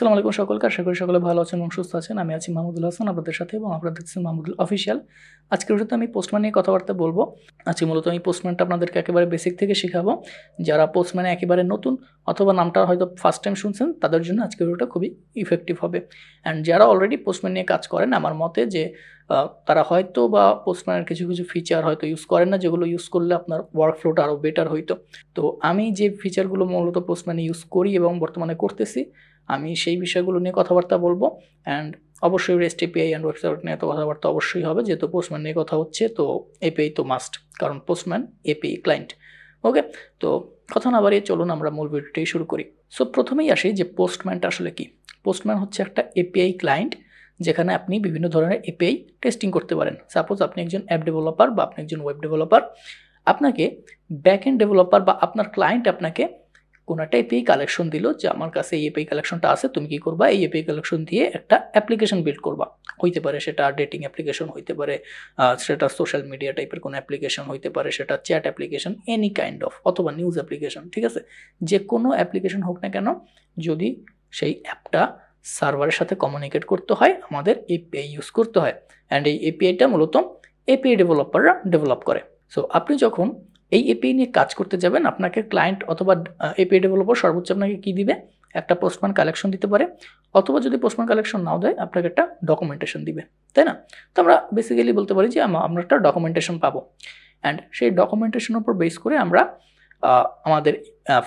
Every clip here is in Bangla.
আসসালামু আলাইকুম সকলকে, আশা করি সকলে ভালো আছেন এবং সুস্থ আছেন। আমি আছি মাহমুদুল হাসান আপনাদের সাথে এবং আপনারা দেখছেন মাহমুদুল অফিসিয়াল। আজকের ভিডিওতে আমি পোস্টম্যান নিয়ে কথাবার্তা বলবো। আজকে মূলত আমি পোস্টম্যানটা আপনাদেরকে একেবারে বেসিক থেকে শেখাবো। যারা পোস্টম্যানে একেবারে নতুন অথবা নামটা হয়তো ফার্স্ট টাইম শুনছেন তাদের জন্য আজকের ভিডিওটা খুবই ইফেক্টিভ হবে। অ্যান্ড যারা অলরেডি পোস্টম্যান নিয়ে কাজ করেন, আমার মতে যে তারা হয়তো বা পোস্টম্যানের কিছু কিছু ফিচার হয়তো ইউজ করেন না, যেগুলো ইউজ করলে আপনার ওয়ার্কফ্লোটা আরও বেটার হইতো। তো আমি যে ফিচারগুলো মূলত পোস্টম্যানে ইউজ করি এবং বর্তমানে করতেছি, আমি সেই বিষয়গুলো নিয়ে কথাবার্তা বলবো। অ্যান্ড অবশ্যই রেস্ট এপিআই অ্যান্ড ওয়েবসাইট নিয়ে তো কথাবার্তা অবশ্যই হবে, যেহেতু পোস্টম্যান নিয়ে কথা হচ্ছে তো এপিআই তো মাস্ট, কারণ পোস্টম্যান এপিআই ক্লায়েন্ট। ওকে, তো কথা না বাড়িয়ে চলুন আমরা মূল ভিডিওটাই শুরু করি। সো প্রথমেই আসি যে পোস্টম্যানটা আসলে কি। পোস্টম্যান হচ্ছে একটা এপিআই ক্লায়েন্ট, যেখানে আপনি বিভিন্ন ধরনের এপিআই টেস্টিং করতে পারেন। সাপোজ আপনি একজন অ্যাপ ডেভেলপার বা আপনি একজন ওয়েব ডেভেলপার, আপনাকে ব্যাক এন্ড ডেভেলপার বা আপনার ক্লায়েন্ট আপনাকে কোনো একটা এপিআই কালেকশন দিল যে আমার কাছে এই এপিআই কালেকশনটা আছে, তুমি কি করবা, এই এপিআই কালেকশন দিয়ে একটা অ্যাপ্লিকেশন বিল্ড করবা। হইতে পারে সেটা ডেটিং অ্যাপ্লিকেশন, হইতে পারে সেটা সোশ্যাল মিডিয়া টাইপের কোনো অ্যাপ্লিকেশন, হইতে পারে সেটা chat application, any kind of, অথবা নিউজ অ্যাপ্লিকেশন। ঠিক আছে, যে কোনো অ্যাপ্লিকেশন হোক না কেন, যদি সেই অ্যাপটা সার্ভারের সাথে কমিউনিকেট করতে হয়, আমাদের এপিআই ইউজ করতে হয়। অ্যান্ড এই এপিআইটা মূলত এপিআই ডেভেলপাররা ডেভেলপ করে। সো আপনি যখন এই এপিআই নিয়ে কাজ করতে যাবেন, আপনাকে ক্লায়েন্ট অথবা এপিআই ডেভেলপার সর্বোচ্চ আপনাকে কী দিবে, একটা পোস্টম্যান কালেকশন দিতে পারে, অথবা যদি পোস্টম্যান কালেকশন নাও দেয় আপনাকে একটা ডকুমেন্টেশন দিবে, তাই না? তো আমরা বেসিক্যালি বলতে পারি যে আমরা একটা ডকুমেন্টেশন পাবো। অ্যান্ড সেই ডকুমেন্টেশনের উপর বেস করে আমরা আমাদের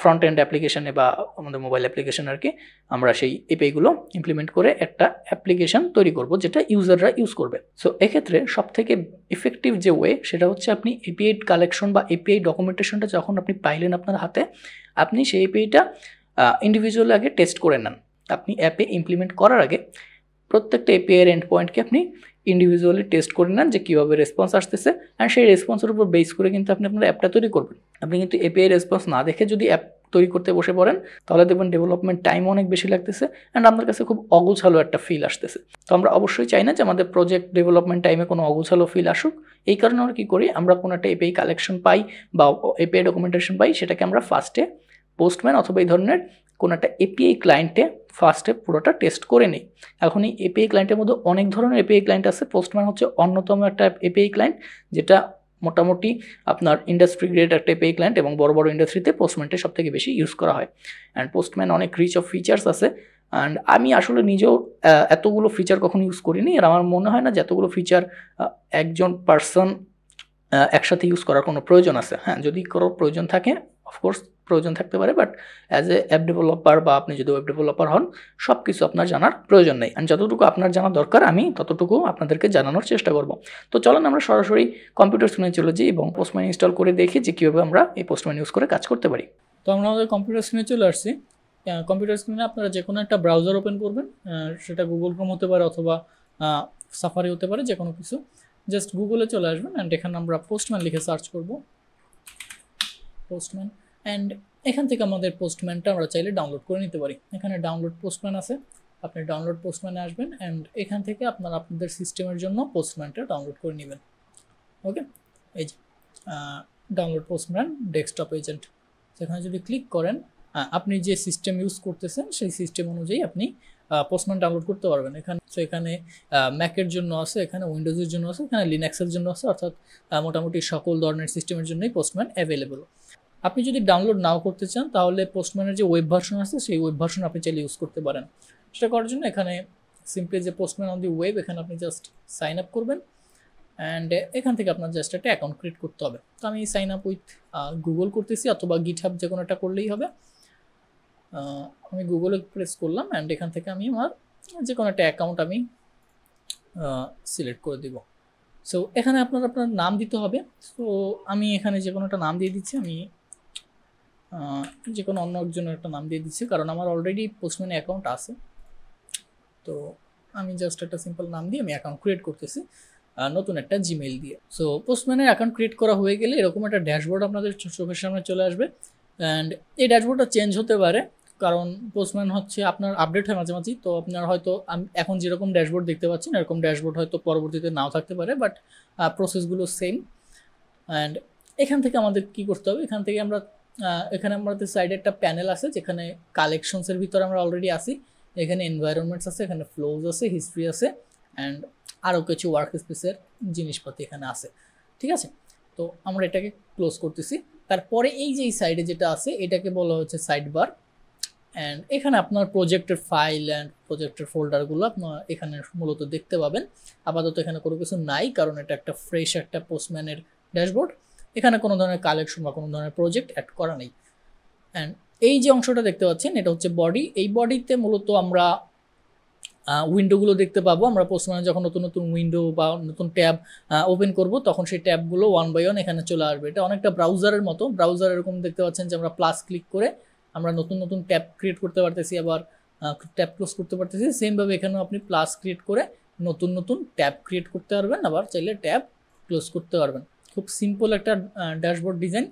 ফ্রন্ট এন্ড অ্যাপ্লিকেশনে বা আমাদের মোবাইল অ্যাপ্লিকেশন আর কি, আমরা সেই এপিআইগুলো ইমপ্লিমেন্ট করে একটা অ্যাপ্লিকেশন তৈরি করব যেটা ইউজাররা ইউজ করবে। সো এক্ষেত্রে সবথেকে ইফেক্টিভ যে ওয়ে সেটা হচ্ছে আপনি এপিআই কালেকশন বা এপিআই ডকুমেন্টেশনটা যখন আপনি পাইলেন আপনার হাতে, আপনি সেই এপিআইটা ইন্ডিভিজুয়ালি আগে টেস্ট করে নেন। আপনি অ্যাপে ইমপ্লিমেন্ট করার আগে প্রত্যেকটা এপিআইয়ের এন্ড পয়েন্টকে আপনি ইন্ডিভিজুয়ালি টেস্ট করে নেন যে কীভাবে রেসপন্স আসতেছে, অ্যান্ড সেই রেসপন্সের উপর বেস করে কিন্তু আপনি আপনার অ্যাপটা তৈরি করবেন। আপনি কিন্তু এপিআই রেসপন্স না দেখে যদি অ্যাপ তৈরি করতে বসে পড়েন, তাহলে দেখবেন ডেভেলপমেন্ট টাইম অনেক বেশি লাগতেছে অ্যান্ড আপনার কাছে খুব অগোছালো একটা ফিল আসতেছে। তো আমরা অবশ্যই চাই না যে আমাদের প্রজেক্ট ডেভেলপমেন্ট টাইমে কোনো অগোছালো ফিল আসুক। এই কারণে আমরা কী করি, আমরা কোনো একটা এপিআই কালেকশন পাই বা এপিআই ডকুমেন্টেশন পাই, সেটাকে আমরা ফার্স্টে পোস্টম্যান অথবা এই ধরনের কোনো একটা এপিআই ক্লায়েন্টে ফার্স্টে পুরোটা টেস্ট করে নিই। এখন এই এপিআই ক্লায়েন্টের মধ্যে অনেক ধরনের এপিআই ক্লায়েন্ট আছে, পোস্টম্যান হচ্ছে অন্যতম একটা এপিআই ক্লায়েন্ট, যেটা মোটামুটি আপনার ইন্ডাস্ট্রি গ্রেড একটা এপিআই ক্লায়েন্ট, এবং বড় বড় ইন্ডাস্ট্রিতে পোস্টম্যানটা সব থেকে বেশি ইউজ করা হয়। অ্যান্ড পোস্টম্যান অনেক রিচ অফ ফিচার্স আছে, অ্যান্ড আমি আসলে নিজেও এতগুলো ফিচার কখনো ইউজ করিনি, আর আমার মনে হয় না যে এতগুলো ফিচার একজন পার্সন একসাথে ইউজ করার কোনো প্রয়োজন আছে। হ্যাঁ, যদি কোনো প্রয়োজন থাকে অফকোর্স প্রয়োজন থাকতে পারে, but as a app developer বা আপনি যদি ওয়েব ডেভেলপার হন, সব কিছু আপনার জানার প্রয়োজন নেই। আর যতটুকু আপনার জানা দরকার আমি ততটুকু আপনাদেরকে জানানোর চেষ্টা করব। তো চলেন আমরা সরাসরি কম্পিউটার স্ক্রিনে চলে যাই এবং পোস্টম্যান ইনস্টল করে দেখি যে কীভাবে আমরা এই পোস্টম্যান ইউজ করে কাজ করতে পারি। তো আমরা আমাদের কম্পিউটার স্ক্রিনে চলে আসছি। কম্পিউটার স্ক্রিনে আপনারা যে কোনো একটা ব্রাউজার ওপেন করবেন, সেটা গুগল ক্রোম হতে পারে অথবা সাফারি হতে পারে, যে কোনো কিছু। জাস্ট গুগলে চলে আসবেন অ্যান্ড এখানে আমরা পোস্টম্যান লিখে সার্চ করব, পোস্টম্যান। অ্যান্ড এখান থেকে আমাদের পোস্টম্যানটা আমরা চাইলে ডাউনলোড করে নিতে পারি। এখানে ডাউনলোড পোস্টম্যান আছে, আপনি ডাউনলোড পোস্টম্যানে আসবেন অ্যান্ড এখান থেকে আপনাদের সিস্টেমের জন্য পোস্টম্যানটা ডাউনলোড করে নেবেন। ওকে, এই যে ডাউনলোড পোস্টম্যান ডেস্কটপ এজেন্ট, সেখানে যদি ক্লিক করেন আপনি যে সিস্টেম ইউজ করতেছেন সেই সিস্টেম অনুযায়ী আপনি পোস্টম্যান ডাউনলোড করতে পারবেন। এখানে ম্যাকের জন্য আছে, এখানে উইন্ডোজের জন্য আছে, এখানে লিনাক্সের জন্য আছে, অর্থাৎ মোটামুটি সকল ধরনের সিস্টেমের জন্যই পোস্টম্যান অ্যাভেলেবল। আপনি যদি ডাউনলোড নাও করতে চান তাহলে পোস্টম্যানের যে ওয়েব ভার্সন আছে সেই ওয়েব ভার্সন আপনি চাইলে ইউজ করতে পারেন। সেটা করার জন্য এখানে সিম্পলি যে পোস্টম্যান অন দি ওয়েব, এখানে আপনি জাস্ট সাইন আপ করবেন অ্যান্ড এখান থেকে আপনার জাস্ট একটা অ্যাকাউন্ট ক্রিয়েট করতে হবে। তো আমি সাইন আপ উইথ গুগল করতেছি, অথবা গিটহাব যে কোনো একটা করলেই হবে। আমি গুগলে প্রেস করলাম অ্যান্ড এখান থেকে আমি আমার যে কোনো একটা অ্যাকাউন্ট আমি সিলেক্ট করে দিব। সো এখানে আপনার নাম দিতে হবে। সো আমি এখানে যে কোনো একটা নাম দিয়ে দিচ্ছি, আমি যে কোনো অন্য একজনের একটা নাম দিয়ে দিচ্ছি, কারণ আমার অলরেডি পোস্টম্যানে অ্যাকাউন্ট আছে। তো আমি জাস্ট একটা সিম্পল নাম দিয়ে আমি অ্যাকাউন্ট ক্রিয়েট করতেছি নতুন একটা জিমেইল দিয়ে। সো পোস্টম্যানের অ্যাকাউন্ট ক্রিয়েট করা হয়ে গেলে এরকম একটা ড্যাশবোর্ড আপনাদের চোখের সামনে চলে আসবে। অ্যান্ড এই ড্যাশবোর্ডটা চেঞ্জ হতে পারে, কারণ পোস্টম্যান হচ্ছে আপনার আপডেট হয় মাঝে মাঝে। তো আপনার হয়তো এখন যেরকম ড্যাশবোর্ড দেখতে পাচ্ছেন এরকম ড্যাশবোর্ড হয়তো পরবর্তীতে নাও থাকতে পারে, বাট প্রসেসগুলো সেম। অ্যান্ড এখান থেকে আমাদের কী করতে হবে, এখান থেকে আমরা এখানে আমাদের সাইডে একটা প্যানেল আছে যেখানে কালেকশনসের ভিতরে আমরা অলরেডি আসি। এখানে এনভায়রনমেন্টস আছে, এখানে ফ্লোজ আছে, হিস্ট্রি আছে, অ্যান্ড আরও কিছু ওয়ার্ক স্পেসের জিনিসপাতি এখানে আছে। ঠিক আছে, তো আমরা এটাকে ক্লোজ করতেছি। তারপরে এই যে এই সাইডে যেটা আছে এটাকে বলা হচ্ছে সাইড বার, অ্যান্ড এখানে আপনার প্রজেক্টের ফাইল অ্যান্ড প্রজেক্টের ফোল্ডারগুলো আপনার এখানে মূলত দেখতে পাবেন। আপাতত এখানে কোনো কিছু নাই, কারণ এটা একটা ফ্রেশ একটা পোস্টম্যানের ড্যাশবোর্ড। এখানে কোনো ধরনের কালেকশন বা কোনো ধরনের প্রজেক্ট অ্যাড করা নেই। অ্যান্ড এই যে অংশটা দেখতে পাচ্ছেন এটা হচ্ছে বডি। এই বডিতে মূলত আমরা উইন্ডোগুলো দেখতে পাবো। আমরা পোস্টম্যানে যখন নতুন নতুন উইন্ডো বা নতুন ট্যাব ওপেন করব তখন সেই ট্যাবগুলো ওয়ান বাই ওয়ান এখানে চলে আসবে। এটা অনেকটা ব্রাউজারের মতো। ব্রাউজার এরকম দেখতে পাচ্ছেন যে আমরা প্লাস ক্লিক করে আমরা নতুন নতুন ট্যাব ক্রিয়েট করতে পারতেছি, আবার ট্যাব ক্লোজ করতে পারতেছি। সেমভাবে এখানেও আপনি প্লাস ক্রিয়েট করে নতুন নতুন ট্যাব ক্রিয়েট করতে পারবেন, আবার চাইলে ট্যাব ক্লোজ করতে পারবেন। খুব সিম্পল একটা ড্যাশবোর্ড ডিজাইন,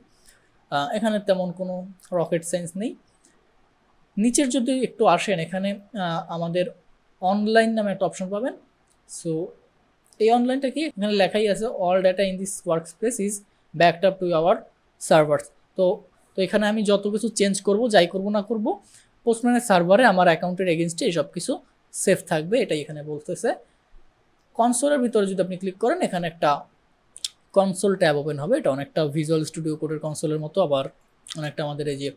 এখানে তেমন কোনো রকেট সায়েন্স নেই। নিচের যদি একটু আসেন এখানে আমাদের অনলাইন নামে একটা অপশন পাবেন। সো এই অনলাইনটা কি, এখানে লেখাই আছে all data in this work space is backed up to our servers. তো এখানে আমি যত কিছু চেঞ্জ করব, যাই করব না করব, পোস্টম্যানের সার্ভারে আমার অ্যাকাউন্টের এগেনস্টে এইসব কিছু সেফ থাকবে, এটাই এখানে বলতেছে। কনসোলের ভিতরে যদি আপনি ক্লিক করেন এখানে একটা কনসোল ট্যাব ওপেন হবে। এটা অনেকটা ভিজুয়াল স্টুডিও কোডের কনসোলের মতো, আবার অনেকটা আমাদের এই যে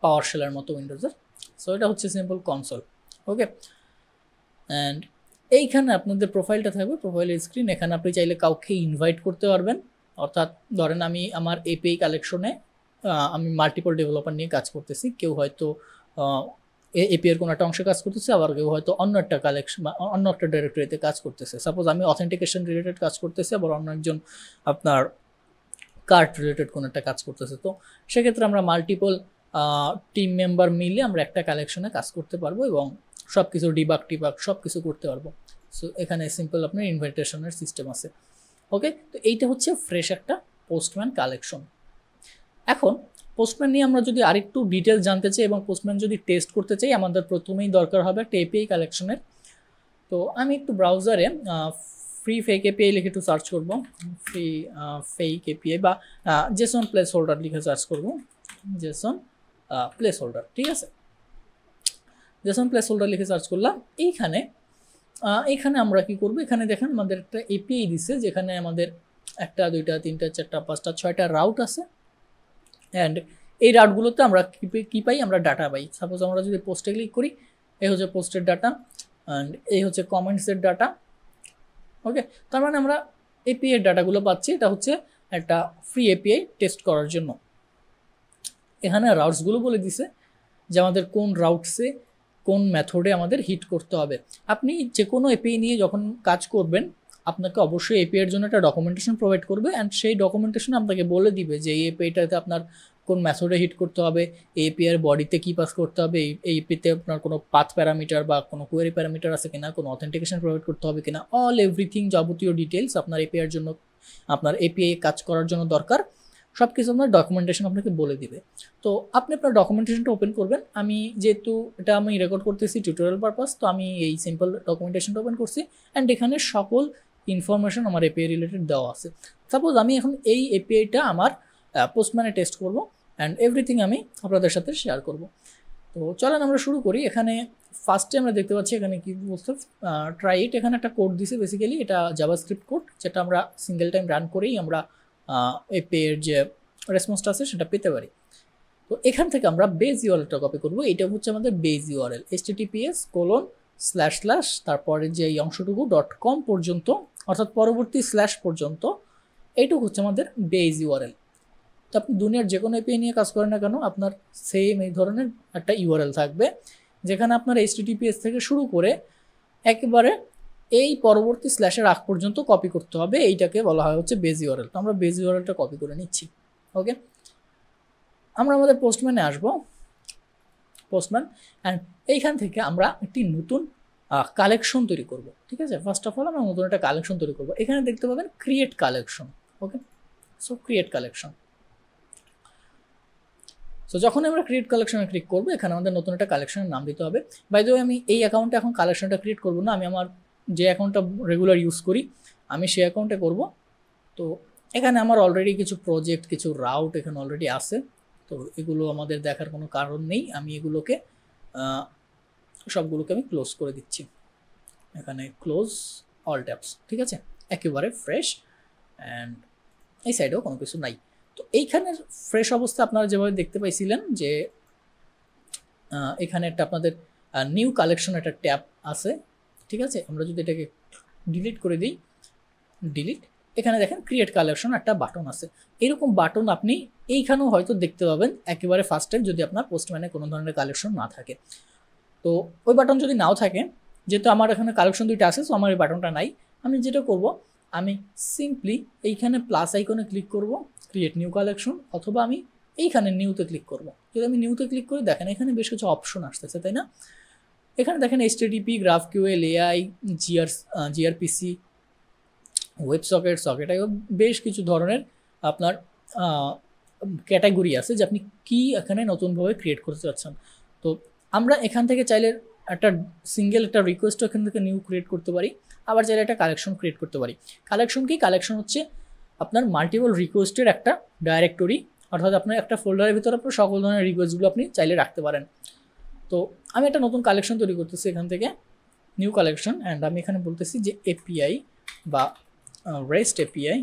পাওয়ার শেলের মতো উইন্ডোজের। সো এটা হচ্ছে সিম্পল কনসোল। ওকে, অ্যান্ড এইখানে আপনাদের প্রোফাইলটা থাকবে, প্রোফাইলের স্ক্রিন। এখানে আপনি চাইলে কাউকে ইনভাইট করতে পারবেন। অর্থাৎ ধরেন আমি আমার এপিআই কালেকশনে আমি মাল্টিপল ডেভেলপার নিয়ে কাজ করতেছি। কেউ হয়তো এপিআইয়ের কোনো একটা অংশে কাজ করতেছে, আবার কেউ হয়তো অন্য একটা কালেকশন বা অন্য একটা ডাইরেক্টরিতে কাজ করতেছে। সাপোজ আমি অথেন্টিকেশন রিলেটেড কাজ করতেছি, আবার অন্য একজন আপনার কার্ড রিলেটেড কোনো একটা কাজ করতেছে। তো সেক্ষেত্রে আমরা মাল্টিপল টিম মেম্বার মিলে আমরা একটা কালেকশনে কাজ করতে পারবো এবং সব কিছু ডিবাগ সব কিছু করতে পারবো। সো এখানে সিম্পল আপনার ইনভাইটেশনের সিস্টেম আছে। ওকে, তো এইটা হচ্ছে ফ্রেশ একটা পোস্টম্যান কালেকশন। এখন পোস্টম্যান নিয়ে আমরা যদি আরেকটু ডিটেলস জানতে চাই এবং পোস্টম্যান যদি টেস্ট করতে চাই, আমাদের প্রথমেই দরকার হবে একটা এপিআই কালেকশনের। তো আমি একটু ব্রাউজারে ফ্রি ফেক এপিআই লিখে একটু সার্চ করবো, ফ্রি ফেক এপিআই বা জেসন প্লেস হোল্ডার লিখে সার্চ করবো, জেসন প্লেস হোল্ডার। ঠিক আছে, জেসন প্লেস হোল্ডার লিখে সার্চ করলাম। এইখানে আমরা কি করব, এখানে দেখেন আমাদের একটা এপিআই দিছে, যেখানে আমাদের 1 2 3 4 5 6টা রাউট আছে। অ্যান্ড এই রাউটগুলোতে আমরা কি পাই, আমরা ডাটা পাই। সাপোজ আমরা যদি পোস্টে ক্লিক করি, এই হচ্ছে পোস্টের ডাটা, অ্যান্ড এই হচ্ছে কমেন্টসের ডাটা। ওকে, তার মানে আমরা এপিআই এর ডাটাগুলো পাচ্ছি। এটা হচ্ছে একটা ফ্রি এপিআই টেস্ট করার জন্য। এখানে রাউটসগুলো বলে দিছে যে আমাদের কোন রাউটসে কোন মেথডে আমাদের হিট করতে হবে। আপনি যে কোনো এপিআই নিয়ে যখন কাজ করবেন, আপনাকে অবশ্যই এপিআই এর জন্য একটা ডকুমেন্টেশন প্রোভাইড করবে, অ্যান্ড সেই ডকুমেন্টেশন আপনাকে বলে দিবে যে এই এপিআইটাতে আপনার কোন মেথডে হিট করতে হবে, এই এপিআই এর বডিতে কী পাস করতে হবে, এই এপিতে আপনার কোনো পাথ প্যারামিটার বা কোনো কোয়েরি প্যারামিটার আছে কিনা, কোনো অথেন্টিকেশন প্রোভাইড করতে হবে কিনা, অল এভরিথিং যাবতীয় ডিটেলস আপনার এপিআই এর জন্য, আপনার এপিআই কাজ করার জন্য দরকার, সব কিছু আপনার ডকুমেন্টেশন আপনাকে বলে দিবে। তো আপনি আপনার ডকুমেন্টেশনটা ওপেন করবেন। আমি যেহেতু এটা আমি রেকর্ড করতেছি টিউটোরিয়াল পারপাস, তো আমি এই সিম্পল ডকুমেন্টেশনটা ওপেন করছি, অ্যান্ড এখানে সকল ইনফরমেশন আমার এপিআই রিলেটেড দেওয়া আছে। সাপোজ আমি এখন এই এপিআইটা আমার পোস্টম্যানে টেস্ট করব, অ্যান্ড এভরিথিং আমি আপনাদের সাথে শেয়ার করব। তো চলেন আমরা শুরু করি। এখানে ফার্স্টে আমরা দেখতে পাচ্ছি এখানে কি বলছে, ট্রাই ইট। এখানে একটা কোড দিছে, বেসিক্যালি এটা জাভাস্ক্রিপ্ট কোড, যেটা আমরা সিঙ্গেল টাইম রান করেই আমরা এপিআইয়ের যে রেসপন্সটা আছে সেটা পেতে পারি। তো এখান থেকে আমরা বেস ইউআরএলটা কপি করব। এটা হচ্ছে আমাদের বেস ইউআরএল, https:// তারপরে যে এই অংশটুকু .com পর্যন্ত, অর্থাৎ পরবর্তী স্ল্যাশ পর্যন্ত, এইটুকু হচ্ছে আমাদের বেস ইউআরএল। তো আপনি দুনিয়ার যে কোনো এপিআই নিয়ে কাজ করেন না কেন, আপনার সেম এই ধরনের একটা ইউআরএল থাকবে, যেখানে আপনার https থেকে শুরু করে একেবারে এই পরবর্তী স্ল্যাশের আগ পর্যন্ত কপি করতে হবে। এইটাকে বলা হয় হচ্ছে বেস ইউআরএল। তো আমরা বেস ইউআরএলটা কপি করে নিচ্ছি। ওকে, আমরা আমাদের পোস্টম্যানে আসব, পোস্টম্যান, অ্যান্ড এইখান থেকে আমরা একটি নতুন কালেকশন তৈরি করব। ঠিক আছে, ফার্স্ট অফ অল আমরা নতুন একটা কালেকশন তৈরি করব। এখানে দেখতে পাবেন ক্রিয়েট কালেকশন। ওকে, সো ক্রিয়েট কালেকশন। সো যখন আমরা ক্রিয়েট কালেকশনে ক্লিক করবো, এখানে আমাদের নতুন একটা কালেকশনের নাম দিতে হবে। বাই দ্য ওয়ে, আমি এই অ্যাকাউন্টে এখন কালেকশনটা ক্রিয়েট করবো না, আমি আমার যে অ্যাকাউন্টটা রেগুলার ইউজ করি আমি সেই অ্যাকাউন্টে করব। তো এখানে আমার অলরেডি কিছু প্রজেক্ট, কিছু রাউট এখানে অলরেডি আছে, তো এগুলো আমাদের দেখার কোনো কারণ নেই। আমি এগুলোকে সবগুলোকে আমি ক্লোজ করে দিচ্ছি, এখানে ক্লোজ অল ট্যাবস, ঠিক আছে, একেবারে ফ্রেশ। অ্যান্ড এই সাইডেও কোনো কিছু নাই। তো এইখানের ফ্রেশ অবস্থা আপনারা যেভাবে দেখতে পাইছিলেন যে এখানে একটা আপনাদের নিউ কালেকশন একটা ট্যাব আছে, ঠিক আছে। আমরা যদি এটাকে ডিলিট করে দিই, ডিলিট, এখানে দেখেন ক্রিয়েট কালেকশন একটা বাটন আছে। এরকম বাটন আপনি এইখানেও হয়তো দেখতে পাবেন একেবারে ফার্স্ট টাইম যদি আপনার পোস্টম্যানে কোনো ধরনের কালেকশন না থাকে। তো ওই বাটন যদি নাও থাকে, যেহেতু আমার এখানে কালেকশন দুইটা আছে, সো আমার এই বাটনটা নাই, আমি যেটা করব, আমি সিম্পলি এইখানে প্লাস আইকনে ক্লিক করব, ক্রিয়েট নিউ কালেকশন, অথবা আমি এইখানে নিউতে ক্লিক করব। যদি আমি নিউতে ক্লিক করি, দেখেন এখানে বেশ কিছু অপশন আসতেছে, তাই না? এখানে দেখেন HTTP, GraphQL, AI, gRPC, web socket, বেশ কিছু ধরনের আপনার ক্যাটাগরি আছে যে আপনি কি এখানে নতুনভাবে ক্রিয়েট করতে চাচ্ছেন। তো আমরা এখান থেকে চাইলে একটা সিঙ্গেল একটা রিকোয়েস্ট এখান থেকে নিউ ক্রিয়েট করতে পারি, আবার চাইলে একটা কালেকশন ক্রিয়েট করতে পারি। কালেকশন কি? কালেকশন হচ্ছে আপনার মাল্টিপল রিকোয়েস্টের একটা ডাইরেক্টরি, অর্থাৎ আপনার একটা ফোল্ডারের ভিতরে আপনার সকল ধরনের রিকোয়েস্টগুলো আপনি চাইলে রাখতে পারেন। তো আমি একটা নতুন কালেকশন তৈরি করতেছি এখান থেকে, নিউ কালেকশন, অ্যান্ড আমি এখানে বলতেছি যে এপিআই বা REST API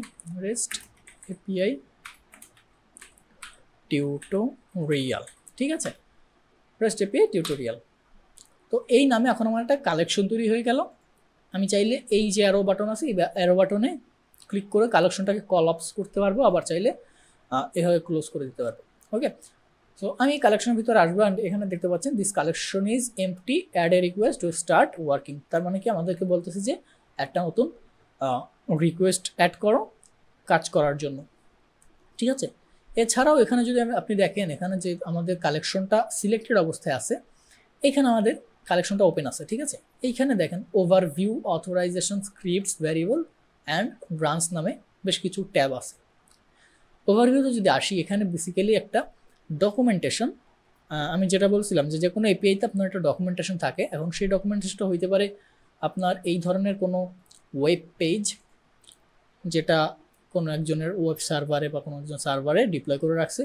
টিউটোরিয়াল, ঠিক আছে, REST API টিউটোরিয়াল। তো এই নামে এখন আমার একটা কালেকশন তৈরি হয়ে গেল। আমি চাইলে এই যে অ্যারো বাটন আছে, এই অ্যারো বাটনে ক্লিক করে কালেকশনটাকে কলাপস করতে পারবো, আবার চাইলে এভাবে ক্লোজ করে দিতে পারবো। ওকে, সো আমি কালেকশনের ভিতরে আসবো, অ্যান্ড এখানে দেখতে পাচ্ছেন this collection is empty, add a request to start working. তার মানে কি আমাদেরকে বলতেছে যে একটা নতুন রিকোয়েস্ট অ্যাড করো কাজ করার জন্য, ঠিক আছে। এছাড়াও এখানে যদি আপনি দেখেন, এখানে যে আমাদের কালেকশনটা সিলেক্টেড অবস্থায় আছে, এখানে আমাদের কালেকশনটা ওপেন আছে, ঠিক আছে। এইখানে দেখেন overview, authorisation, scripts, variable and branch নামে বেশ কিছু ট্যাব আছে। ওভারভিউতে যদি আসি, এখানে বেসিক্যালি একটা ডকুমেন্টেশন, আমি যেটা বলছিলাম যে যে কোনো এপিআইতে আপনার একটা ডকুমেন্টেশন থাকে, এবং সেই ডকুমেন্টেশনটা হইতে পারে আপনার এই ধরনের কোনো ওয়েব পেজ, যেটা কোনো একজনের ওয়েব সার্ভারে বা কোনো একজন সার্ভারে ডিপ্লয় করে রাখছে,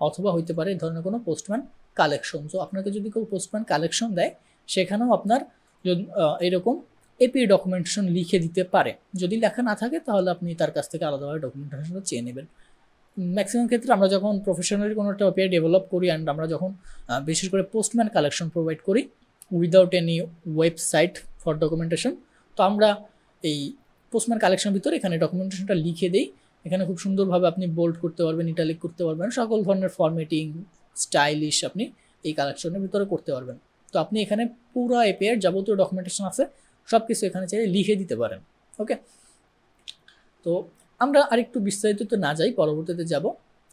অথবা হইতে পারে এই ধরনের কোনো পোস্টম্যান কালেকশন। সো আপনাকে যদি কেউ পোস্টম্যান কালেকশন দেয়, সেখানেও আপনার এরকম এপিআই ডকুমেন্টেশন লিখে দিতে পারে। যদি লেখা না থাকে, তাহলে আপনি তার কাছ থেকে আলাদাভাবে ডকুমেন্টেশনটা চেয়ে নেবেন। ম্যাক্সিমাম ক্ষেত্রে আমরা যখন প্রফেশনালি কোনো একটা এপিআই ডেভেলপ করি, অ্যান্ড আমরা যখন বিশেষ করে পোস্টম্যান কালেকশন প্রোভাইড করি without any website for documentation, তো আমরা এই পোস্টম্যান কালেকশন ভিতরে এখানে ডকুমেন্টেশনটা লিখে দিই। এখানে খুব সুন্দরভাবে আপনি বোল্ড করতে পারবেন, ইটালিক করতে পারবেন, সকল ধরনের ফরম্যাটিং স্টাইলিশ আপনি এই কালেকশনের ভিতরে করতে পারবেন। তো আপনি এখানে পুরো এপিআইয়ের যাবতীয় ডকুমেন্টেশন আছে, সব কিছু এখানে চাইলে লিখে দিতে পারেন। ওকে, তো আমরা আরেকটু বিস্তারিত তো না যাই, পরবর্তীতে যাব।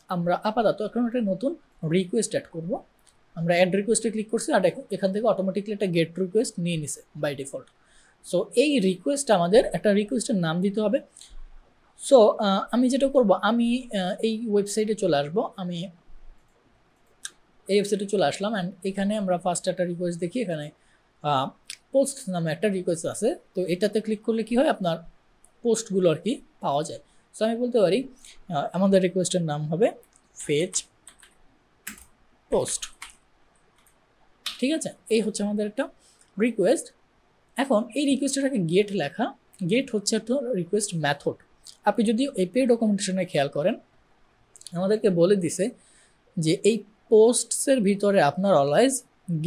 আমরা আপাতত এখন একটা নতুন রিকোয়েস্ট অ্যাড করব। আমরা অ্যাড রিকোয়েস্টে ক্লিক করছি, আর এখান থেকে অটোমেটিকলি একটা গেট রিকোয়েস্ট নিয়ে নিছে বাই ডিফল্ট। সো এই রিকোয়েস্ট আমাদের একটা রিকোয়েস্টের নাম দিতে হবে। সো আমি যেটা করব, আমি এই ওয়েবসাইটে চলে আসব, আমি এই ওয়েবসাইটে চলে আসলাম, অ্যান্ড এখানে আমরা ফার্স্ট একটা রিকোয়েস্ট দেখি, এখানে পোস্ট নামে একটা রিকোয়েস্ট আছে। তো এটাতে ক্লিক করলে কি হয়, আপনার পোস্টগুলো আর কি পাওয়া যায়। সো আমি বলতে পারি আমাদের রিকোয়েস্টের নাম হবে ফেচ পোস্ট, ঠিক আছে। এই হচ্ছে আমাদের একটা রিকোয়েস্ট। এখন এই রিকোয়েস্টটাকে গেট লেখা, গেট হচ্ছে একটা রিকোয়েস্ট মেথড। আপনি যদি এপিআই ডকুমেন্টেশনে খেয়াল করেন, আমাদেরকে বলে দিছে যে এই পোস্টসের ভিতরে আপনার অলওয়েজ